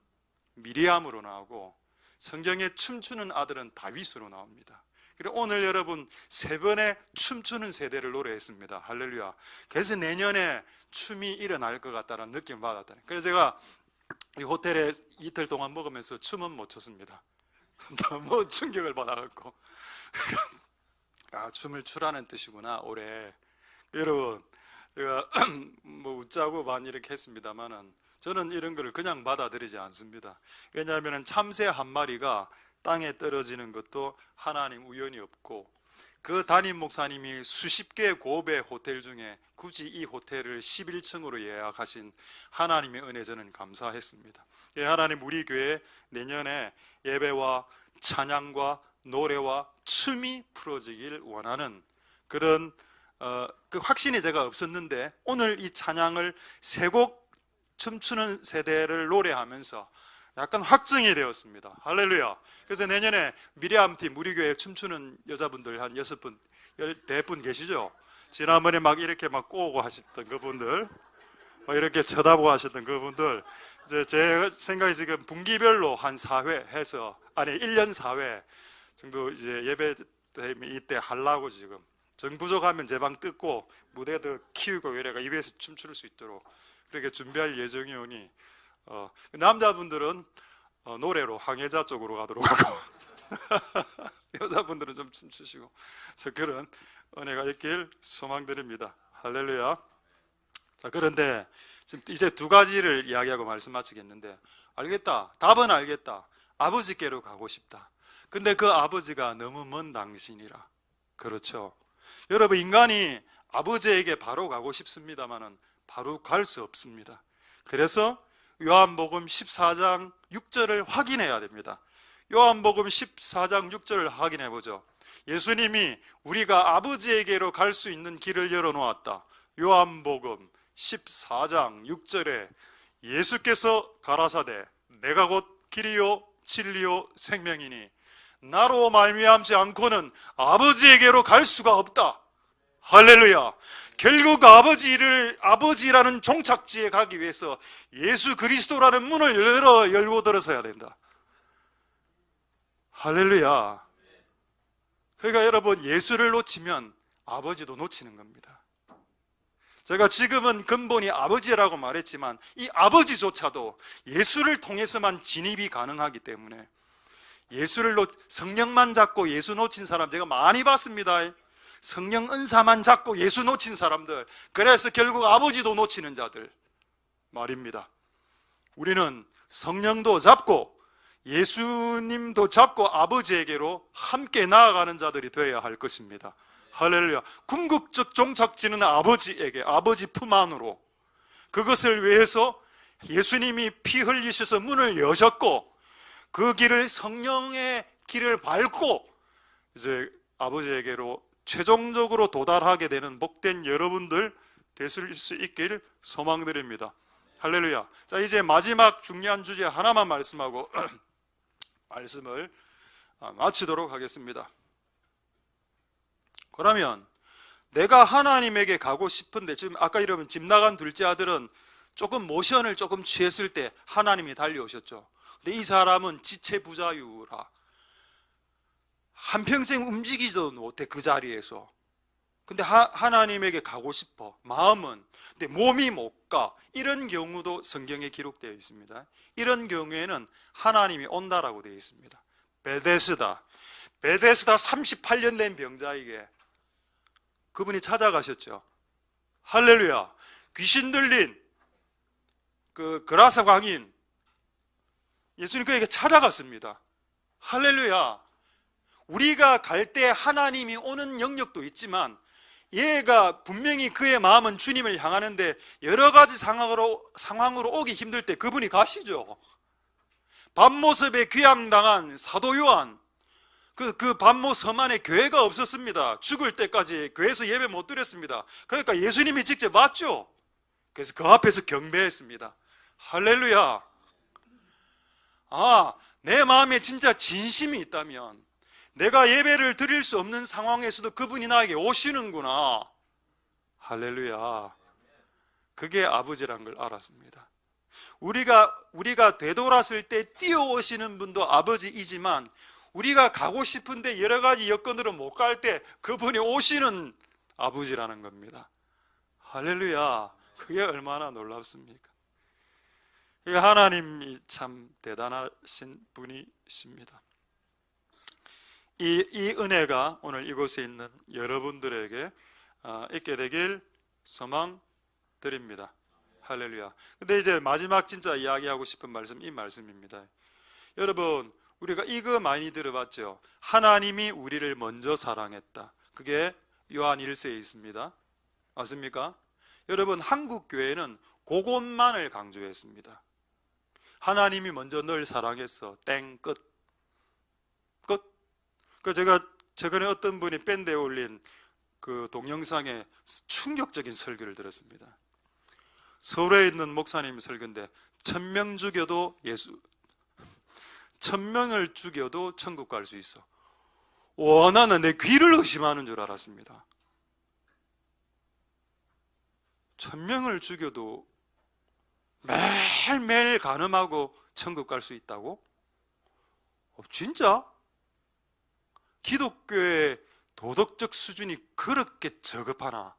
미리암으로 나오고, 성경에 춤추는 아들은 다윗으로 나옵니다. 그리고 오늘 여러분 세 번의 춤추는 세대를 노래했습니다. 할렐루야. 그래서 내년에 춤이 일어날 것 같다는 느낌을 받았다는. 그래서 제가 이 호텔에 이틀 동안 먹으면서 춤은 못 췄습니다. 너무 충격을 받아갖고. 춤을 추라는 뜻이구나, 올해. 여러분, 제가 뭐 웃자고 반 이렇게 했습니다만은 저는 이런 거를 그냥 받아들이지 않습니다. 왜냐하면 참새 한 마리가 땅에 떨어지는 것도 하나님 우연이 없고, 그 담임 목사님이 수십 개의 고배 호텔 중에 굳이 이 호텔을 11층으로 예약하신 하나님의 은혜, 저는 감사했습니다. 예, 하나님 우리 교회 내년에 예배와 찬양과 노래와 춤이 풀어지길 원하는 그런 그 확신이 제가 없었는데, 오늘 이 찬양을 세 곡 춤추는 세대를 노래하면서 약간 확증이 되었습니다. 할렐루야. 그래서 내년에 미리암팀, 우리 교회 춤추는 여자분들 한 6분, 14분 계시죠? 지난번에 막 이렇게 막 꼬고 하셨던 그분들, 막 이렇게 쳐다보고 하셨던 그분들, 이제 제 생각에 지금 분기별로 한 4회 해서, 1년 4회 정도 이제 예배 이때 하려고 지금 정 부족하면 제 방 뜯고 무대도 키우고 이래가 입에서 춤출 수 있도록 그렇게 준비할 예정이 오니, 남자분들은 노래로 항해자 쪽으로 가도록 하고 여자분들은 좀 춤추시고, 저 그런 은혜가 있길 소망드립니다. 할렐루야. 자, 그런데 지금 이제 두 가지를 이야기하고 말씀 마치겠는데, 알겠다, 답은 알겠다, 아버지께로 가고 싶다. 근데 그 아버지가 너무 먼 당신이라. 그렇죠. 여러분, 인간이 아버지에게 바로 가고 싶습니다만은 바로 갈 수 없습니다. 그래서 요한복음 14장 6절을 확인해야 됩니다. 요한복음 14장 6절을 확인해 보죠. 예수님이 우리가 아버지에게로 갈 수 있는 길을 열어놓았다. 요한복음 14장 6절에 예수께서 가라사대 내가 곧 길이요 진리요 생명이니 나로 말미암지 않고는 아버지에게로 갈 수가 없다. 할렐루야. 결국 아버지라는 종착지에 가기 위해서 예수 그리스도라는 문을 열고 들어서야 된다. 할렐루야. 그러니까 여러분, 예수를 놓치면 아버지도 놓치는 겁니다. 제가 지금은 근본이 아버지라고 말했지만 이 아버지조차도 예수를 통해서만 진입이 가능하기 때문에 성령만 잡고 예수 놓친 사람 제가 많이 봤습니다. 성령 은사만 잡고 예수 놓친 사람들, 그래서 결국 아버지도 놓치는 자들 말입니다. 우리는 성령도 잡고 예수님도 잡고 아버지에게로 함께 나아가는 자들이 되어야 할 것입니다. 할렐루야. 궁극적 종착지는 아버지에게, 아버지 품 안으로. 그것을 위해서 예수님이 피 흘리셔서 문을 여셨고 그 길을, 성령의 길을 밟고 이제 아버지에게로 최종적으로 도달하게 되는 복된 여러분들 되실 수 있길 소망드립니다. 할렐루야. 자, 이제 마지막 중요한 주제 하나만 말씀하고 말씀을 마치도록 하겠습니다. 그러면 내가 하나님에게 가고 싶은데, 지금 아까 이러면 집 나간 둘째 아들은 조금 모션을 조금 취했을 때 하나님이 달려오셨죠. 근데 이 사람은 지체부자유라 한평생 움직이지도 못해 그 자리에서. 근데 하나님에게 가고 싶어 마음은, 근데 몸이 못 가. 이런 경우도 성경에 기록되어 있습니다. 이런 경우에는 하나님이 온다라고 되어 있습니다. 베데스다 38년 된 병자에게 그분이 찾아가셨죠. 할렐루야. 귀신 들린 그 그라사 광인, 예수님 그에게 찾아갔습니다. 할렐루야. 우리가 갈 때 하나님이 오는 영역도 있지만 얘가 분명히 그의 마음은 주님을 향하는데 여러 가지 상황으로 오기 힘들 때 그분이 가시죠. 반모섬에 귀양당한 사도 요한, 그 반모 섬 안에 교회가 없었습니다. 죽을 때까지 교회에서 예배 못 드렸습니다. 그러니까 예수님이 직접 왔죠. 그래서 그 앞에서 경배했습니다. 할렐루야. 내 마음에 진짜 진심이 있다면 내가 예배를 드릴 수 없는 상황에서도 그분이 나에게 오시는구나. 할렐루야. 그게 아버지란 걸 알았습니다. 우리가 되돌았을 때 뛰어오시는 분도 아버지이지만 우리가 가고 싶은데 여러 가지 여건으로 못 갈 때 그분이 오시는 아버지라는 겁니다. 할렐루야. 그게 얼마나 놀랍습니까? 하나님이 참 대단하신 분이십니다. 이 은혜가 오늘 이곳에 있는 여러분들에게 있게 되길 소망드립니다. 할렐루야. 근데 이제 마지막 진짜 이야기하고 싶은 말씀, 이 말씀입니다. 여러분, 우리가 이거 많이 들어봤죠. 하나님이 우리를 먼저 사랑했다. 그게 요한 1서에 있습니다. 맞습니까? 여러분, 한국 교회는 그것만을 강조했습니다. 하나님이 먼저 널 사랑했어. 땡, 끝. 제가 최근에 어떤 분이 밴드에 올린 그 동영상에 충격적인 설교를 들었습니다. 서울에 있는 목사님 설교인데 1000명 죽여도 1000명을 죽여도 천국 갈 수 있어. 나는 내 귀를 의심하는 줄 알았습니다. 1000명을 죽여도 매일매일 간음하고 천국 갈 수 있다고? 진짜? 기독교의 도덕적 수준이 그렇게 저급하나?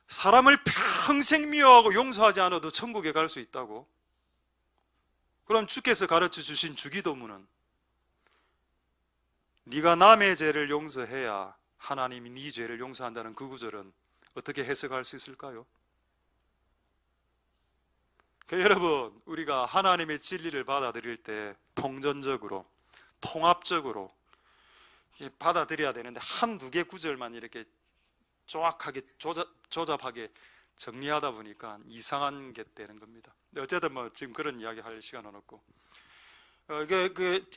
사람을 평생 미워하고 용서하지 않아도 천국에 갈 수 있다고? 그럼 주께서 가르쳐 주신 주기도문은 네가 남의 죄를 용서해야 하나님이 네 죄를 용서한다는 그 구절은 어떻게 해석할 수 있을까요? 여러분, 우리가 하나님의 진리를 받아들일 때 통전적으로, 통합적으로 받아들여야 되는데 한두 개 구절만 이렇게 조악하게 조잡하게 정리하다 보니까 이상한 게 되는 겁니다. 근데 어쨌든 지금 그런 이야기 할 시간은 없고,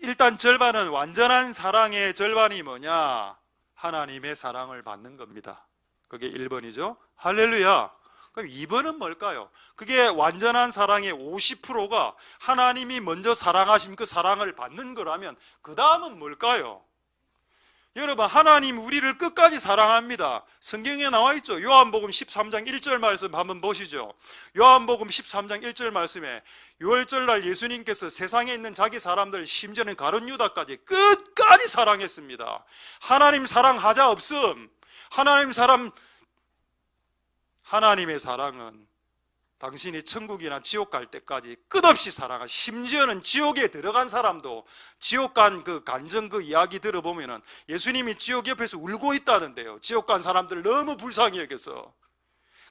일단 절반은 완전한 사랑의 절반이 뭐냐? 하나님의 사랑을 받는 겁니다. 그게 1번이죠. 할렐루야. 그럼 2번은 뭘까요? 그게 완전한 사랑의 50%가 하나님이 먼저 사랑하신 그 사랑을 받는 거라면 그 다음은 뭘까요? 여러분, 하나님 우리를 끝까지 사랑합니다. 성경에 나와 있죠. 요한복음 13장 1절 말씀 한번 보시죠. 요한복음 13장 1절 말씀에 6월절 날 예수님께서 세상에 있는 자기 사람들, 심지어는 가룟 유다까지 끝까지 사랑했습니다. 하나님 사랑하자 없음. 하나님의 사랑은 당신이 천국이나 지옥 갈 때까지 끝없이 사랑하, 심지어는 지옥에 들어간 사람도 지옥 간 그 간증 그 이야기 들어보면은 예수님이 지옥 옆에서 울고 있다는데요. 지옥 간 사람들 너무 불쌍히 여겨서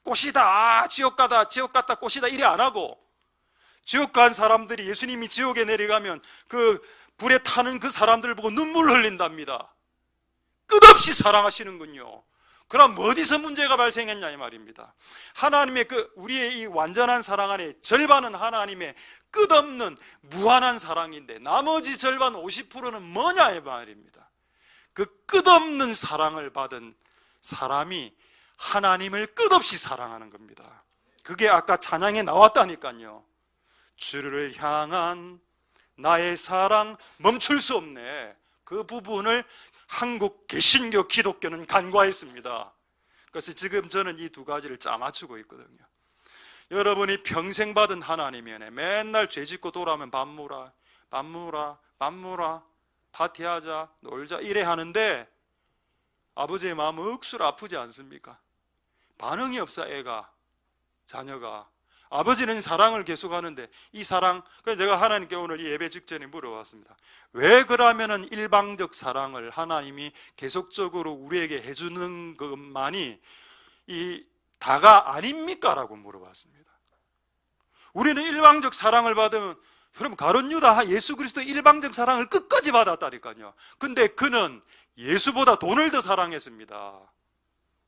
꽃이다, 지옥 갔다 꽃이다 이래 안 하고, 지옥 간 사람들이 예수님이 지옥에 내려가면 그 불에 타는 그 사람들 보고 눈물 흘린답니다. 끝없이 사랑하시는군요. 그럼 어디서 문제가 발생했냐 이 말입니다. 하나님의 우리의 이 완전한 사랑 안에 절반은 하나님의 끝없는 무한한 사랑인데 나머지 절반 50%는 뭐냐 이 말입니다. 그 끝없는 사랑을 받은 사람이 하나님을 끝없이 사랑하는 겁니다. 그게 아까 찬양에 나왔다니까요. 주를 향한 나의 사랑 멈출 수 없네. 그 부분을 한국 개신교 기독교는 간과했습니다. 그래서 지금 저는 이 두 가지를 짜맞추고 있거든요. 여러분이 평생 받은 하나님이네. 맨날 죄 짓고 돌아오면 밥 먹으라, 파티하자, 놀자 이래 하는데 아버지의 마음은 억수로 아프지 않습니까? 반응이 없어 자녀가. 아버지는 사랑을 계속하는데 이 사랑, 그래서 내가 하나님께 오늘 이 예배 직전에 물어봤습니다. 왜 그러면은 일방적 사랑을 하나님이 계속적으로 우리에게 해주는 것만이 이 다가 아닙니까? 라고 물어봤습니다. 우리는 일방적 사랑을 받으면, 그럼 가룟 유다 예수 그리스도 일방적 사랑을 끝까지 받았다니까요. 근데 그는 예수보다 돈을 더 사랑했습니다.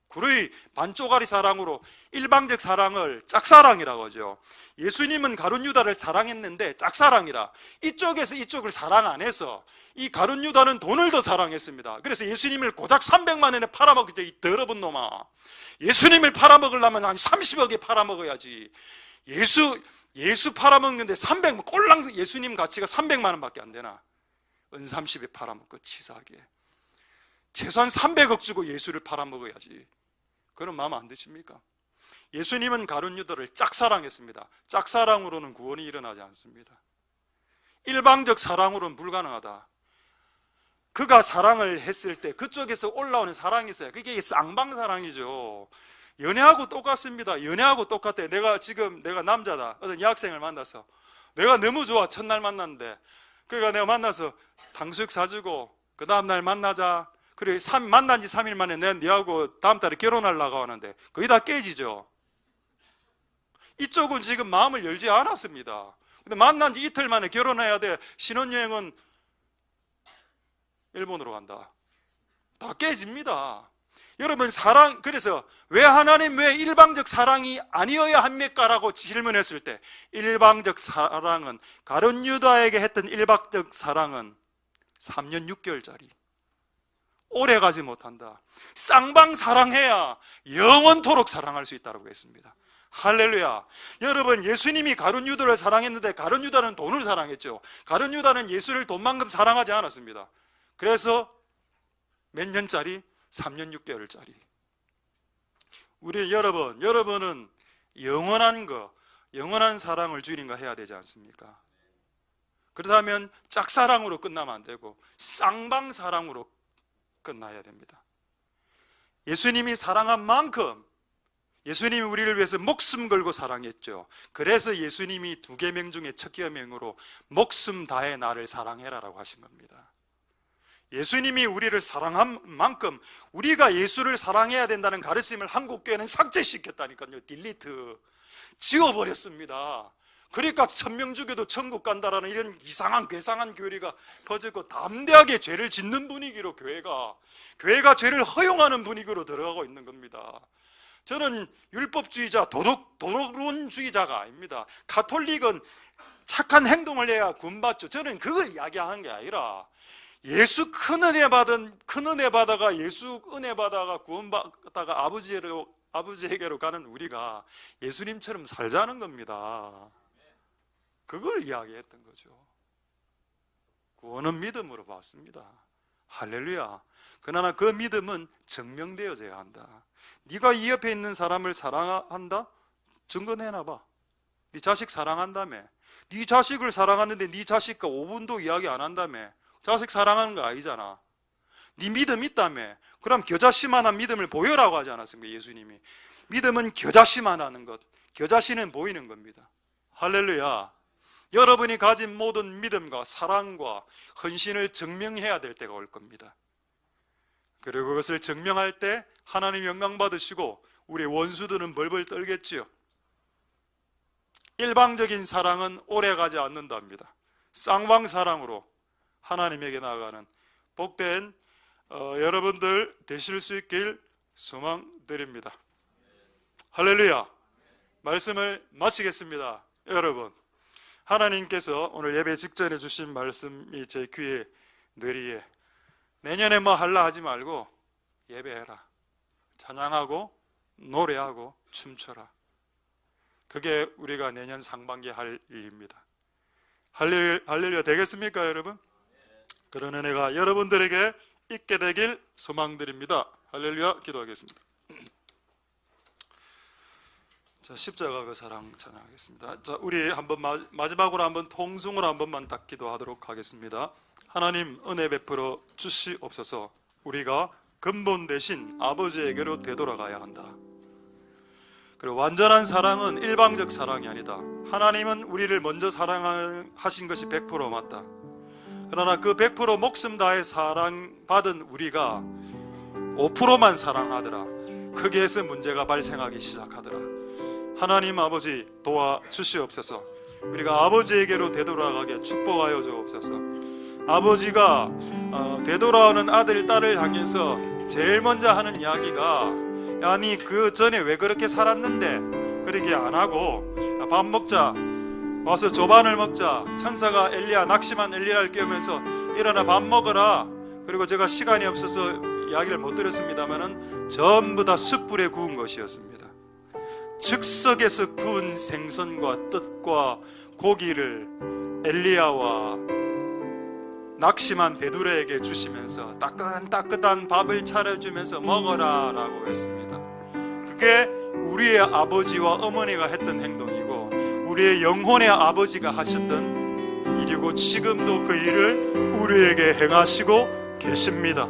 그의 반쪽짜리 사랑으로 일방적 사랑을 짝사랑이라고 하죠. 예수님은 가룟 유다를 사랑했는데 짝사랑이라, 이쪽에서 이쪽을 사랑 안 해서 이 가룟 유다는 돈을 더 사랑했습니다. 그래서 예수님을 고작 300만 원에 팔아먹을 때 이 더러운 놈아, 예수님을 팔아먹으려면 한 30억에 팔아먹어야지. 예수 팔아먹는데 꼴랑 예수님 가치가 300만 원밖에 안 되나? 은 30에 팔아먹고 치사하게 최소한 300억 주고 예수를 팔아먹어야지. 그런 마음 안 드십니까? 예수님은 가룟 유다를 짝사랑했습니다. 짝사랑으로는 구원이 일어나지 않습니다. 일방적 사랑으로는 불가능하다. 그가 사랑을 했을 때 그쪽에서 올라오는 사랑이 있어요. 그게 쌍방사랑이죠. 연애하고 똑같습니다. 연애하고 똑같아. 내가 남자다. 어떤 여학생을 만나서 내가 너무 좋아. 첫날 만났는데 그러니까 내가 만나서 탕수육 사주고 그 다음날 만나자. 그래, 만난 지 3일 만에 내가 니하고 다음 달에 결혼하려고 하는데 거의 다 깨지죠. 이쪽은 지금 마음을 열지 않았습니다. 근데 만난 지 이틀 만에 결혼해야 돼. 신혼여행은 일본으로 간다. 다 깨집니다. 여러분, 그래서 왜 하나님 왜 일방적 사랑이 아니어야 합니까? 라고 질문했을 때 일방적 사랑은, 가룟 유다에게 했던 일방적 사랑은 3년 6개월짜리 오래 가지 못한다. 쌍방 사랑해야 영원토록 사랑할 수 있다고 했습니다. 할렐루야. 여러분, 예수님이 가룟 유다를 사랑했는데 가룟 유다는 돈을 사랑했죠. 가룟 유다는 예수를 돈만큼 사랑하지 않았습니다. 그래서 몇 년짜리? 3년 6개월짜리. 여러분은 영원한 사랑을 주님과 해야 되지 않습니까? 그렇다면 짝사랑으로 끝나면 안 되고 쌍방사랑으로 끝나야 됩니다. 예수님이 사랑한 만큼 예수님이 우리를 위해서 목숨 걸고 사랑했죠. 그래서 예수님이 2계명 중에 첫 계명으로 목숨 다해 나를 사랑해라라고 하신 겁니다. 예수님이 우리를 사랑한 만큼 우리가 예수를 사랑해야 된다는 가르침을 한국교회는 삭제시켰다니까요. 딜리트, 지워버렸습니다. 그러니까 천명주교도 천국 간다라는 이런 이상한 괴상한 교리가 퍼지고 담대하게 죄를 짓는 분위기로 교회가 죄를 허용하는 분위기로 들어가고 있는 겁니다. 저는 율법주의자, 도덕론주의자가 아닙니다. 가톨릭은 착한 행동을 해야 구원받죠. 저는 그걸 이야기하는 게 아니라 예수 큰 은혜 받아가 예수 은혜 받아가 구원받다가 아버지에게로 가는 우리가 예수님처럼 살자는 겁니다. 그걸 이야기했던 거죠. 구원은 믿음으로 받습니다. 할렐루야. 그러나 그 믿음은 증명되어져야 한다. 네가 이 옆에 있는 사람을 사랑한다? 증거 내놔봐. 네 자식 사랑한다며. 네 자식을 사랑하는데 네 자식과 5분도 이야기 안 한다며. 자식 사랑하는 거 아니잖아. 네 믿음 있다며. 그럼 겨자씨만한 믿음을 보여라고 하지 않았습니까? 예수님이. 믿음은 겨자씨만하는 것, 겨자씨는 보이는 겁니다. 할렐루야. 여러분이 가진 모든 믿음과 사랑과 헌신을 증명해야 될 때가 올 겁니다. 그리고 그것을 증명할 때 하나님 영광 받으시고 우리 원수들은 벌벌 떨겠지요. 일방적인 사랑은 오래가지 않는답니다. 쌍방 사랑으로 하나님에게 나아가는 복된 여러분들 되실 수 있길 소망드립니다. 할렐루야. 말씀을 마치겠습니다. 여러분, 하나님께서 오늘 예배 직전에 주신 말씀이 제 귀에 뇌리에 내년에 뭐 할라 하지 말고 예배해라. 찬양하고 노래하고 춤춰라. 그게 우리가 내년 상반기에 할 일입니다. 할렐루야 되겠습니까, 여러분? 그런 은혜가 여러분들에게 있게 되길 소망드립니다. 할렐루야. 기도하겠습니다. 자, 십자가 그 사랑 찬양하겠습니다. 자, 우리 한번 마지막으로 한번 통성으로 한 번만 딱 기도하도록 하겠습니다. 하나님 은혜 베풀어 주시옵소서. 우리가 근본 대신 아버지에게로 되돌아가야 한다. 그리고 완전한 사랑은 일방적 사랑이 아니다. 하나님은 우리를 먼저 사랑하신 것이 100% 맞다. 그러나 그 100% 목숨 다해 사랑받은 우리가 5%만 사랑하더라. 거기에서 문제가 발생하기 시작하더라. 하나님 아버지 도와주시옵소서. 우리가 아버지에게로 되돌아가게 축복하여 주옵소서. 아버지가 되돌아오는 아들, 딸을 향해서 제일 먼저 하는 이야기가 아니 그 전에 왜 그렇게 살았는데 그렇게 안 하고 밥 먹자, 와서 조반을 먹자. 천사가 엘리야, 낙심한 엘리야를 깨우면서 일어나 밥 먹어라. 그리고 제가 시간이 없어서 이야기를 못 드렸습니다만은 전부 다 숯불에 구운 것이었습니다. 즉석에서 구운 생선과 뜻과 고기를 엘리야와 낙심한 베드로에게 주시면서 따끈따끈한 밥을 차려주면서 먹어라 라고 했습니다. 그게 우리의 아버지와 어머니가 했던 행동이고 우리의 영혼의 아버지가 하셨던 일이고 지금도 그 일을 우리에게 행하시고 계십니다.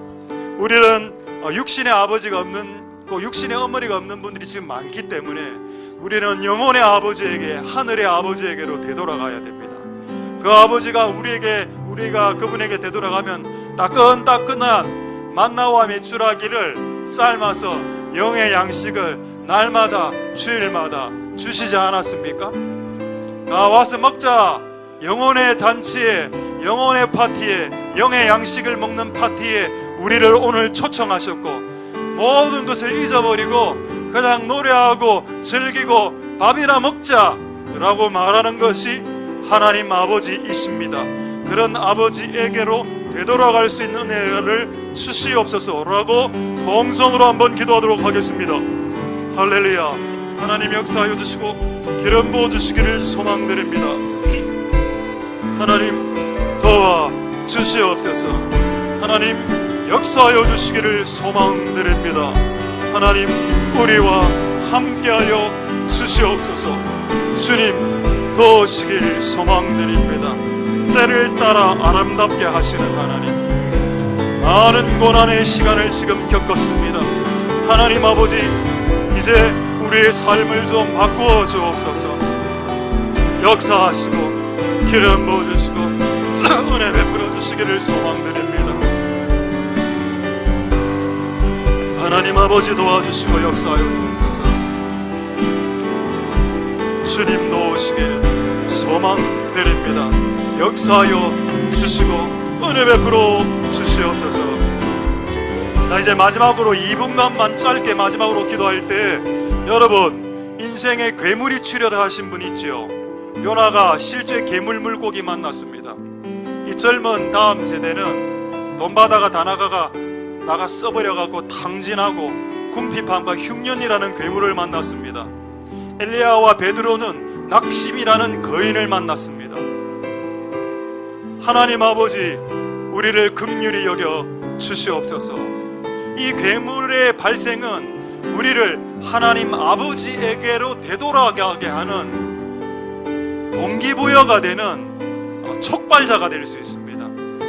우리는 육신의 아버지가 없는, 육신의 어머니가 없는 분들이 지금 많기 때문에 우리는 영혼의 아버지에게, 하늘의 아버지에게로 되돌아가야 됩니다. 그 아버지가 우리가 그분에게 되돌아가면 따끈따끈한 만나와 메추라기를 삶아서 영의 양식을 날마다 주일마다 주시지 않았습니까? 와서 먹자. 영혼의 잔치에, 영혼의 파티에, 영의 양식을 먹는 파티에 우리를 오늘 초청하셨고 모든 것을 잊어버리고 그냥 노래하고 즐기고 밥이나 먹자 라고 말하는 것이 하나님 아버지이십니다. 그런 아버지에게로 되돌아갈 수 있는 은혜를 주시옵소서라고 동성으로 한번 기도하도록 하겠습니다. 할렐루야. 하나님 역사하여 주시고 기름 부어 주시기를 소망드립니다. 하나님 도와 주시옵소서. 하나님 역사하여 주시기를 소망드립니다. 하나님 우리와 함께하여 주시옵소서. 주님 도우시길 소망드립니다. 때를 따라 아름답게 하시는 하나님, 많은 고난의 시간을 지금 겪었습니다. 하나님 아버지, 이제 우리의 삶을 좀 바꾸어 주옵소서. 역사하시고 기름 부어주시고 은혜 베풀어 주시기를 소망드립니다. 하나님 아버지 도와주시고 역사하여 주옵소서. 주님 도우시기를 소망드립니다. 역사하여 주시고 은혜 베풀어 주시옵소서. 자, 이제 마지막으로 2분간만 짧게 마지막으로 기도할 때 여러분, 인생에 괴물이 출현하신 분 있지요. 요나가 실제 괴물 물고기 만났습니다. 이 젊은 다음 세대는 돈 받아가 다 나가 써버려갖고 탕진하고 궁핍함과 흉년이라는 괴물을 만났습니다. 엘리야와 베드로는 낙심이라는 거인을 만났습니다. 하나님 아버지, 우리를 긍휼히 여겨 주시옵소서. 이 괴물의 발생은 우리를 하나님 아버지에게로 되돌아가게 하는 동기부여가 되는 촉발자가 될 수 있습니다.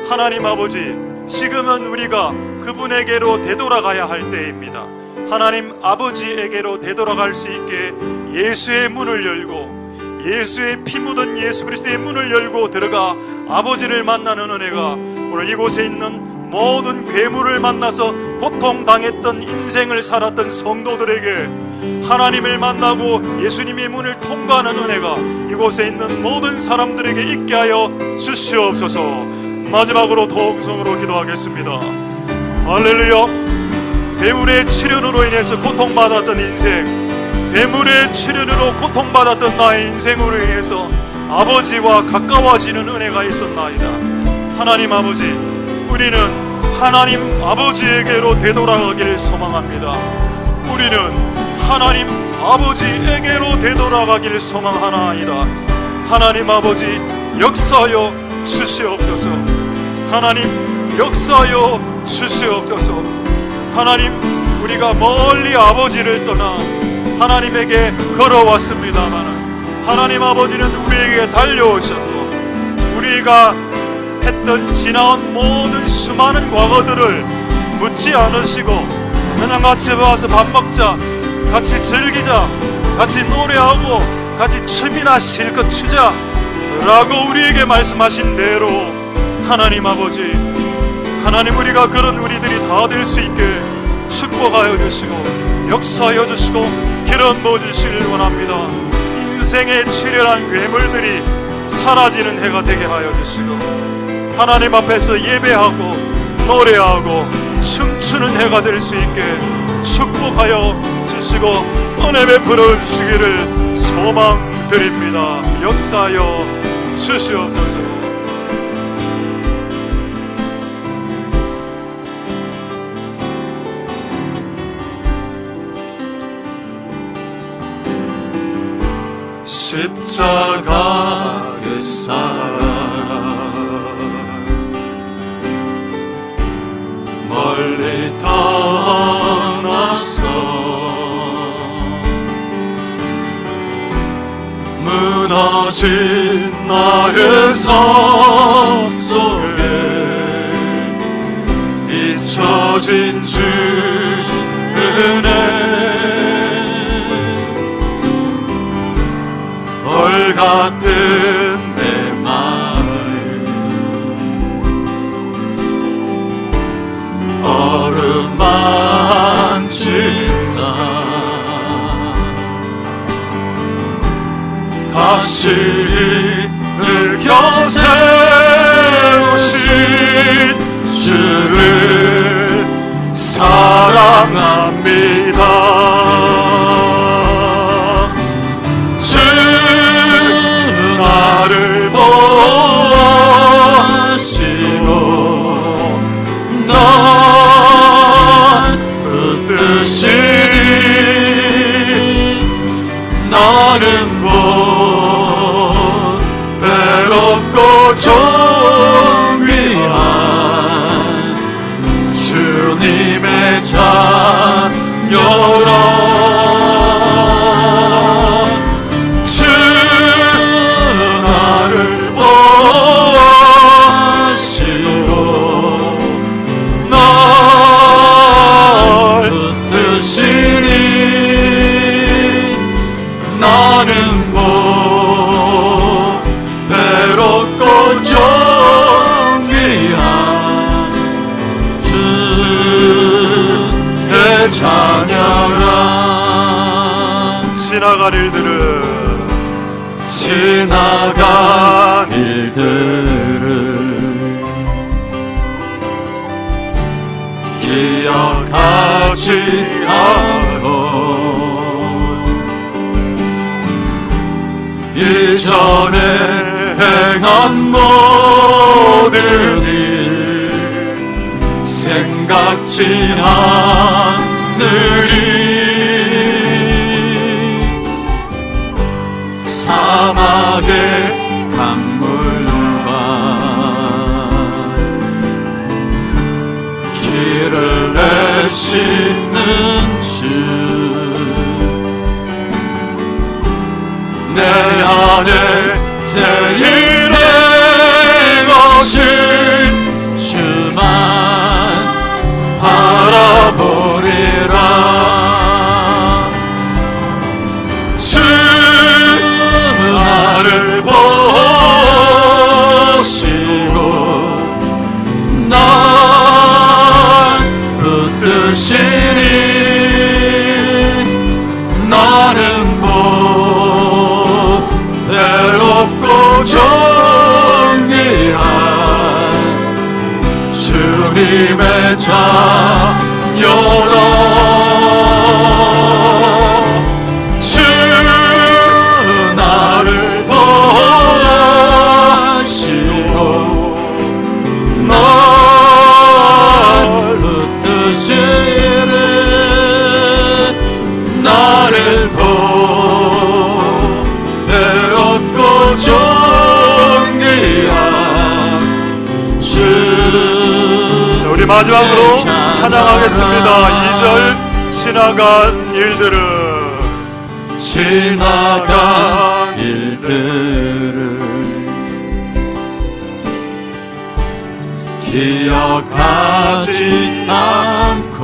하나님 아버지, 지금은 우리가 그분에게로 되돌아가야 할 때입니다. 하나님 아버지에게로 되돌아갈 수 있게 예수의 문을 열고, 예수의 피 묻은 예수 그리스도의 문을 열고 들어가 아버지를 만나는 은혜가 오늘 이곳에 있는 모든 괴물을 만나서 고통당했던 인생을 살았던 성도들에게 하나님을 만나고 예수님의 문을 통과하는 은혜가 이곳에 있는 모든 사람들에게 있게 하여 주시옵소서. 마지막으로 통성으로 기도하겠습니다. 할렐루야. 괴물의 출현으로 인해서 고통받았던 인생, 괴물의 출현으로 고통받았던 나의 인생으로 인해서 아버지와 가까워지는 은혜가 있었나이다. 하나님 아버지, 우리는 하나님 아버지에게로 되돌아가기를 소망합니다. 우리는 하나님 아버지에게로 되돌아가기를 소망하나이다. 하나님 아버지, 역사하여 주시옵소서. 하나님, 역사하여 주시옵소서. 하나님, 우리가 멀리 아버지를 떠나 하나님에게 걸어왔습니다만 하나님 아버지는 우리에게 달려오셨고, 우리가 했던 지나온 모든 수많은 과거들을 묻지 않으시고 그냥 같이 와서 밥 먹자, 같이 즐기자, 같이 노래하고 같이 춤이나 실컷 추자 라고 우리에게 말씀하신 대로 하나님 아버지, 하나님, 우리가 그런 우리들이 다 될 수 있게 축복하여 주시고 역사하여 주시고 기름 부어 주시길 원합니다. 인생의 출현한 괴물들이 사라지는 해가 되게 하여 주시고 하나님 앞에서 예배하고 노래하고 춤추는 해가 될 수 있게 축복하여 주시고 은혜 베풀어 주시기를 소망드립니다. 역사하여 주시옵소서. 십자가 그 사랑 멀리 떠났어. 무너진 나의 삶 속에 잊혀진 주 은혜, 돌 같은 내 마음 어루만지사 다시 일으켜 세우신 주를 사랑합니다. 주 나를 보아하시고 난 붙드시니 나는 곧 외롭고 존귀한 주님의 자녀라. 주 나를 보아하시고 날 붙드시니 나는 곧 외롭고 존귀한 주의 자녀라. 지나간 일들을 기억하지 않고 이전에 행한 모든 일 생각지 않으리. 사막의 강물과 되시는 주 내 안에 새 일의 것은 주만 바라보리라. 주 나를 보시고 날 붙드시니 나는 외롭고 정리한 주님의 자녀라. 주 나를 보시고 날 붙드시는 나를 외롭고 존귀한 주. 우리 마지막으로 찬양하겠습니다. 2절 지나간 일들은 지나간 일들을 기억하지 않고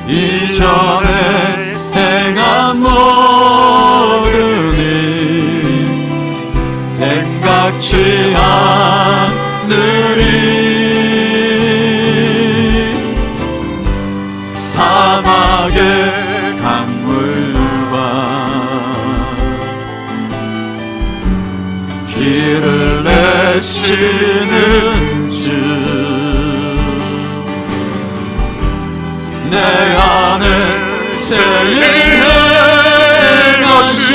이전에 행한 모든 일 생각지 않으리. 사막의 강물과 길을 내시는 주 내 안에 새 일을 행하신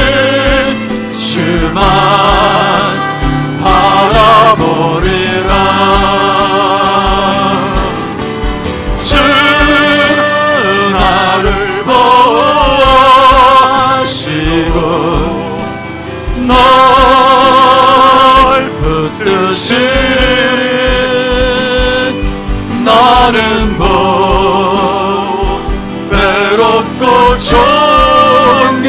주만 바라보리라. 주 나를 보시고 날 붙드시니 나는 외롭고 존귀한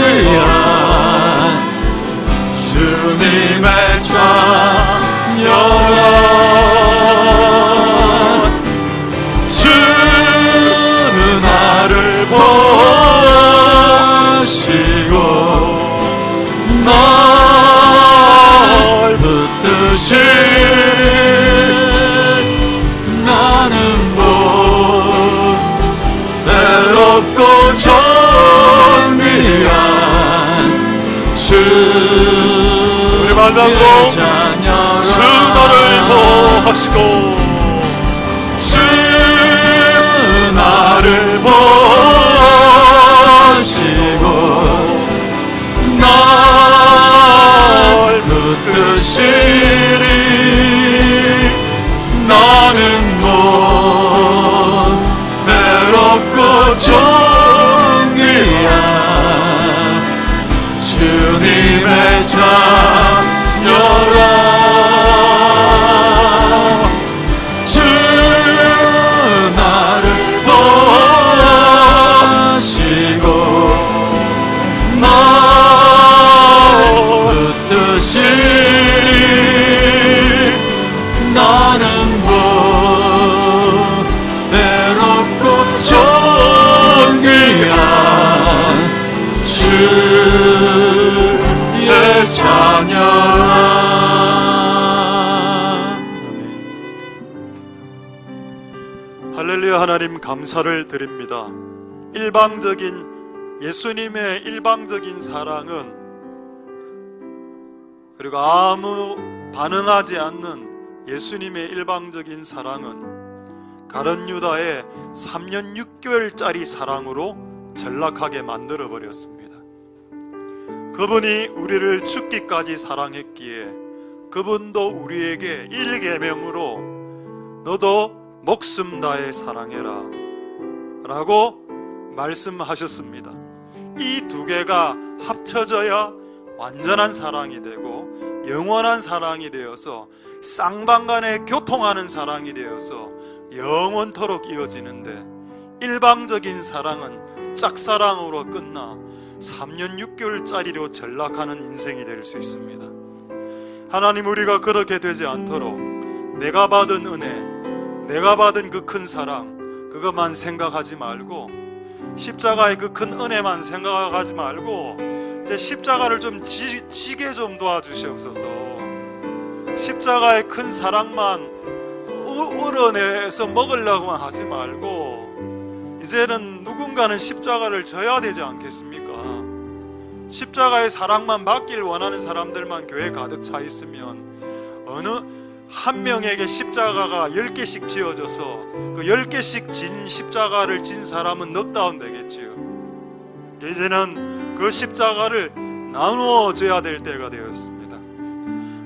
주님의 자녀라. 주 나를 보시고 날 붙드시니 나는 외롭고 존귀한 주. 우리 마지막으로 주 너를 보시고 주 나를 보시고 날 붙드시리. 나는 외롭고 존귀한 주님의 자녀라. 주 나를 보시고 날 붙드시리. 나는 외롭고 존귀한 주의 자녀라. 할렐루야. 하나님 감사를 드립니다. 예수님의 일방적인 사랑은, 그리고 아무 반응하지 않는 예수님의 일방적인 사랑은 가룟 유다의 3년 6개월짜리 사랑으로 전락하게 만들어 버렸습니다. 그분이 우리를 죽기까지 사랑했기에 그분도 우리에게 1계명으로 너도 목숨 다해 사랑해라 라고 말씀하셨습니다. 이 두 개가 합쳐져야 완전한 사랑이 되고 영원한 사랑이 되어서 쌍방간에 교통하는 사랑이 되어서 영원토록 이어지는데, 일방적인 사랑은 짝사랑으로 끝나 3년 6개월짜리로 전락하는 인생이 될 수 있습니다. 하나님, 우리가 그렇게 되지 않도록 내가 받은 은혜, 내가 받은 그 큰 사랑, 그것만 생각하지 말고, 십자가의 그 큰 은혜만 생각하지 말고 이제 십자가를 좀 지게 좀 도와주시옵소서. 십자가의 큰 사랑만 우러내서 먹으려고만 하지 말고, 이제는 누군가는 십자가를 져야 되지 않겠습니까? 십자가의 사랑만 받길 원하는 사람들만 교회에 가득 차 있으면 어느 한 명에게 십자가가 10개씩 지어져서 그 10개씩 진 십자가를 진 사람은 넉다운 되겠지요. 이제는 그 십자가를 나누어져야 될 때가 되었습니다.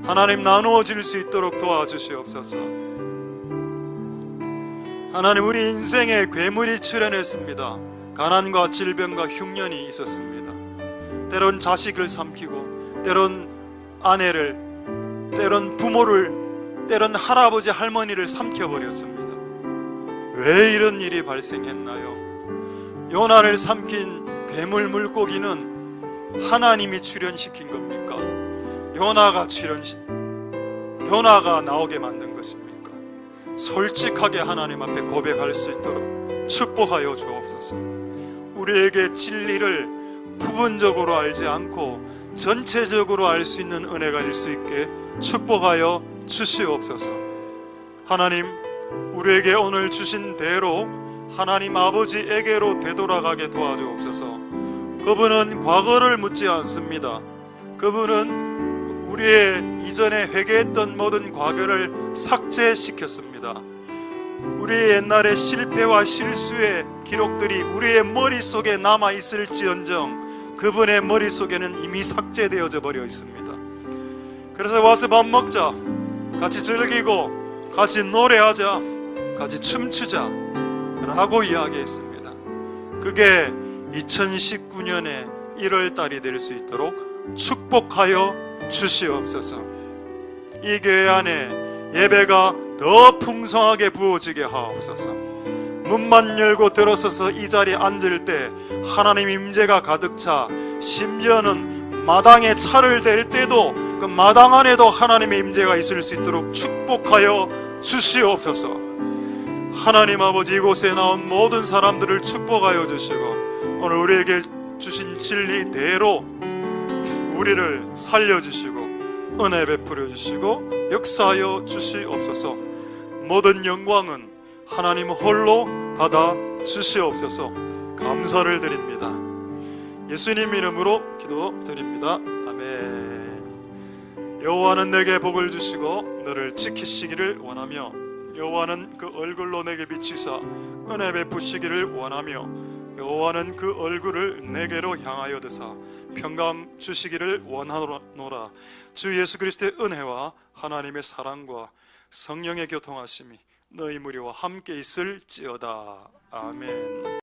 하나님, 나누어질 수 있도록 도와주시옵소서. 하나님, 우리 인생에 괴물이 출현했습니다. 가난과 질병과 흉년이 있었습니다. 때론 자식을 삼키고, 때론 아내를, 때론 부모를, 때론 할아버지 할머니를 삼켜버렸습니다. 왜 이런 일이 발생했나요? 요나를 삼킨 괴물 물고기는 하나님이 출현시킨 겁니까? 요나가 나오게 만든 것입니까? 솔직하게 하나님 앞에 고백할 수 있도록 축복하여 주옵소서. 우리에게 진리를 부분적으로 알지 않고 전체적으로 알 수 있는 은혜가 일 수 있게 축복하여 주시옵소서. 하나님, 우리에게 오늘 주신 대로 하나님 아버지에게로 되돌아가게 도와주옵소서. 그분은 과거를 묻지 않습니다. 그분은 우리의 이전에 회개했던 모든 과거를 삭제시켰습니다. 우리의 옛날의 실패와 실수의 기록들이 우리의 머릿속에 남아있을지언정 그분의 머릿속에는 이미 삭제되어져 버려 있습니다. 그래서 와서 밥 먹자, 같이 즐기고 같이 노래하자, 같이 춤추자 라고 이야기했습니다. 그게 2019년의 1월달이 될 수 있도록 축복하여 주시옵소서. 이 교회 안에 예배가 더 풍성하게 부어지게 하옵소서. 문만 열고 들어서서 이 자리에 앉을 때 하나님 임재가 가득 차, 심지어는 마당에 차를 댈 때도 그 마당 안에도 하나님의 임재가 있을 수 있도록 축복하여 주시옵소서. 하나님 아버지, 이곳에 나온 모든 사람들을 축복하여 주시고 오늘 우리에게 주신 진리대로 우리를 살려주시고 은혜 베풀어 주시고 역사하여 주시옵소서. 모든 영광은 하나님 홀로 받아 주시옵소서. 감사를 드립니다. 예수님 이름으로 기도드립니다. 아멘. 여호와는 내게 복을 주시고 너를 지키시기를 원하며 여호와는 그 얼굴로 내게 비치사 은혜 베푸시기를 원하며 여호와는 그 얼굴을 내게로 향하여 드사 평강 주시기를 원하노라. 주 예수 그리스도의 은혜와 하나님의 사랑과 성령의 교통하심이 너희 무리와 함께 있을지어다. 아멘.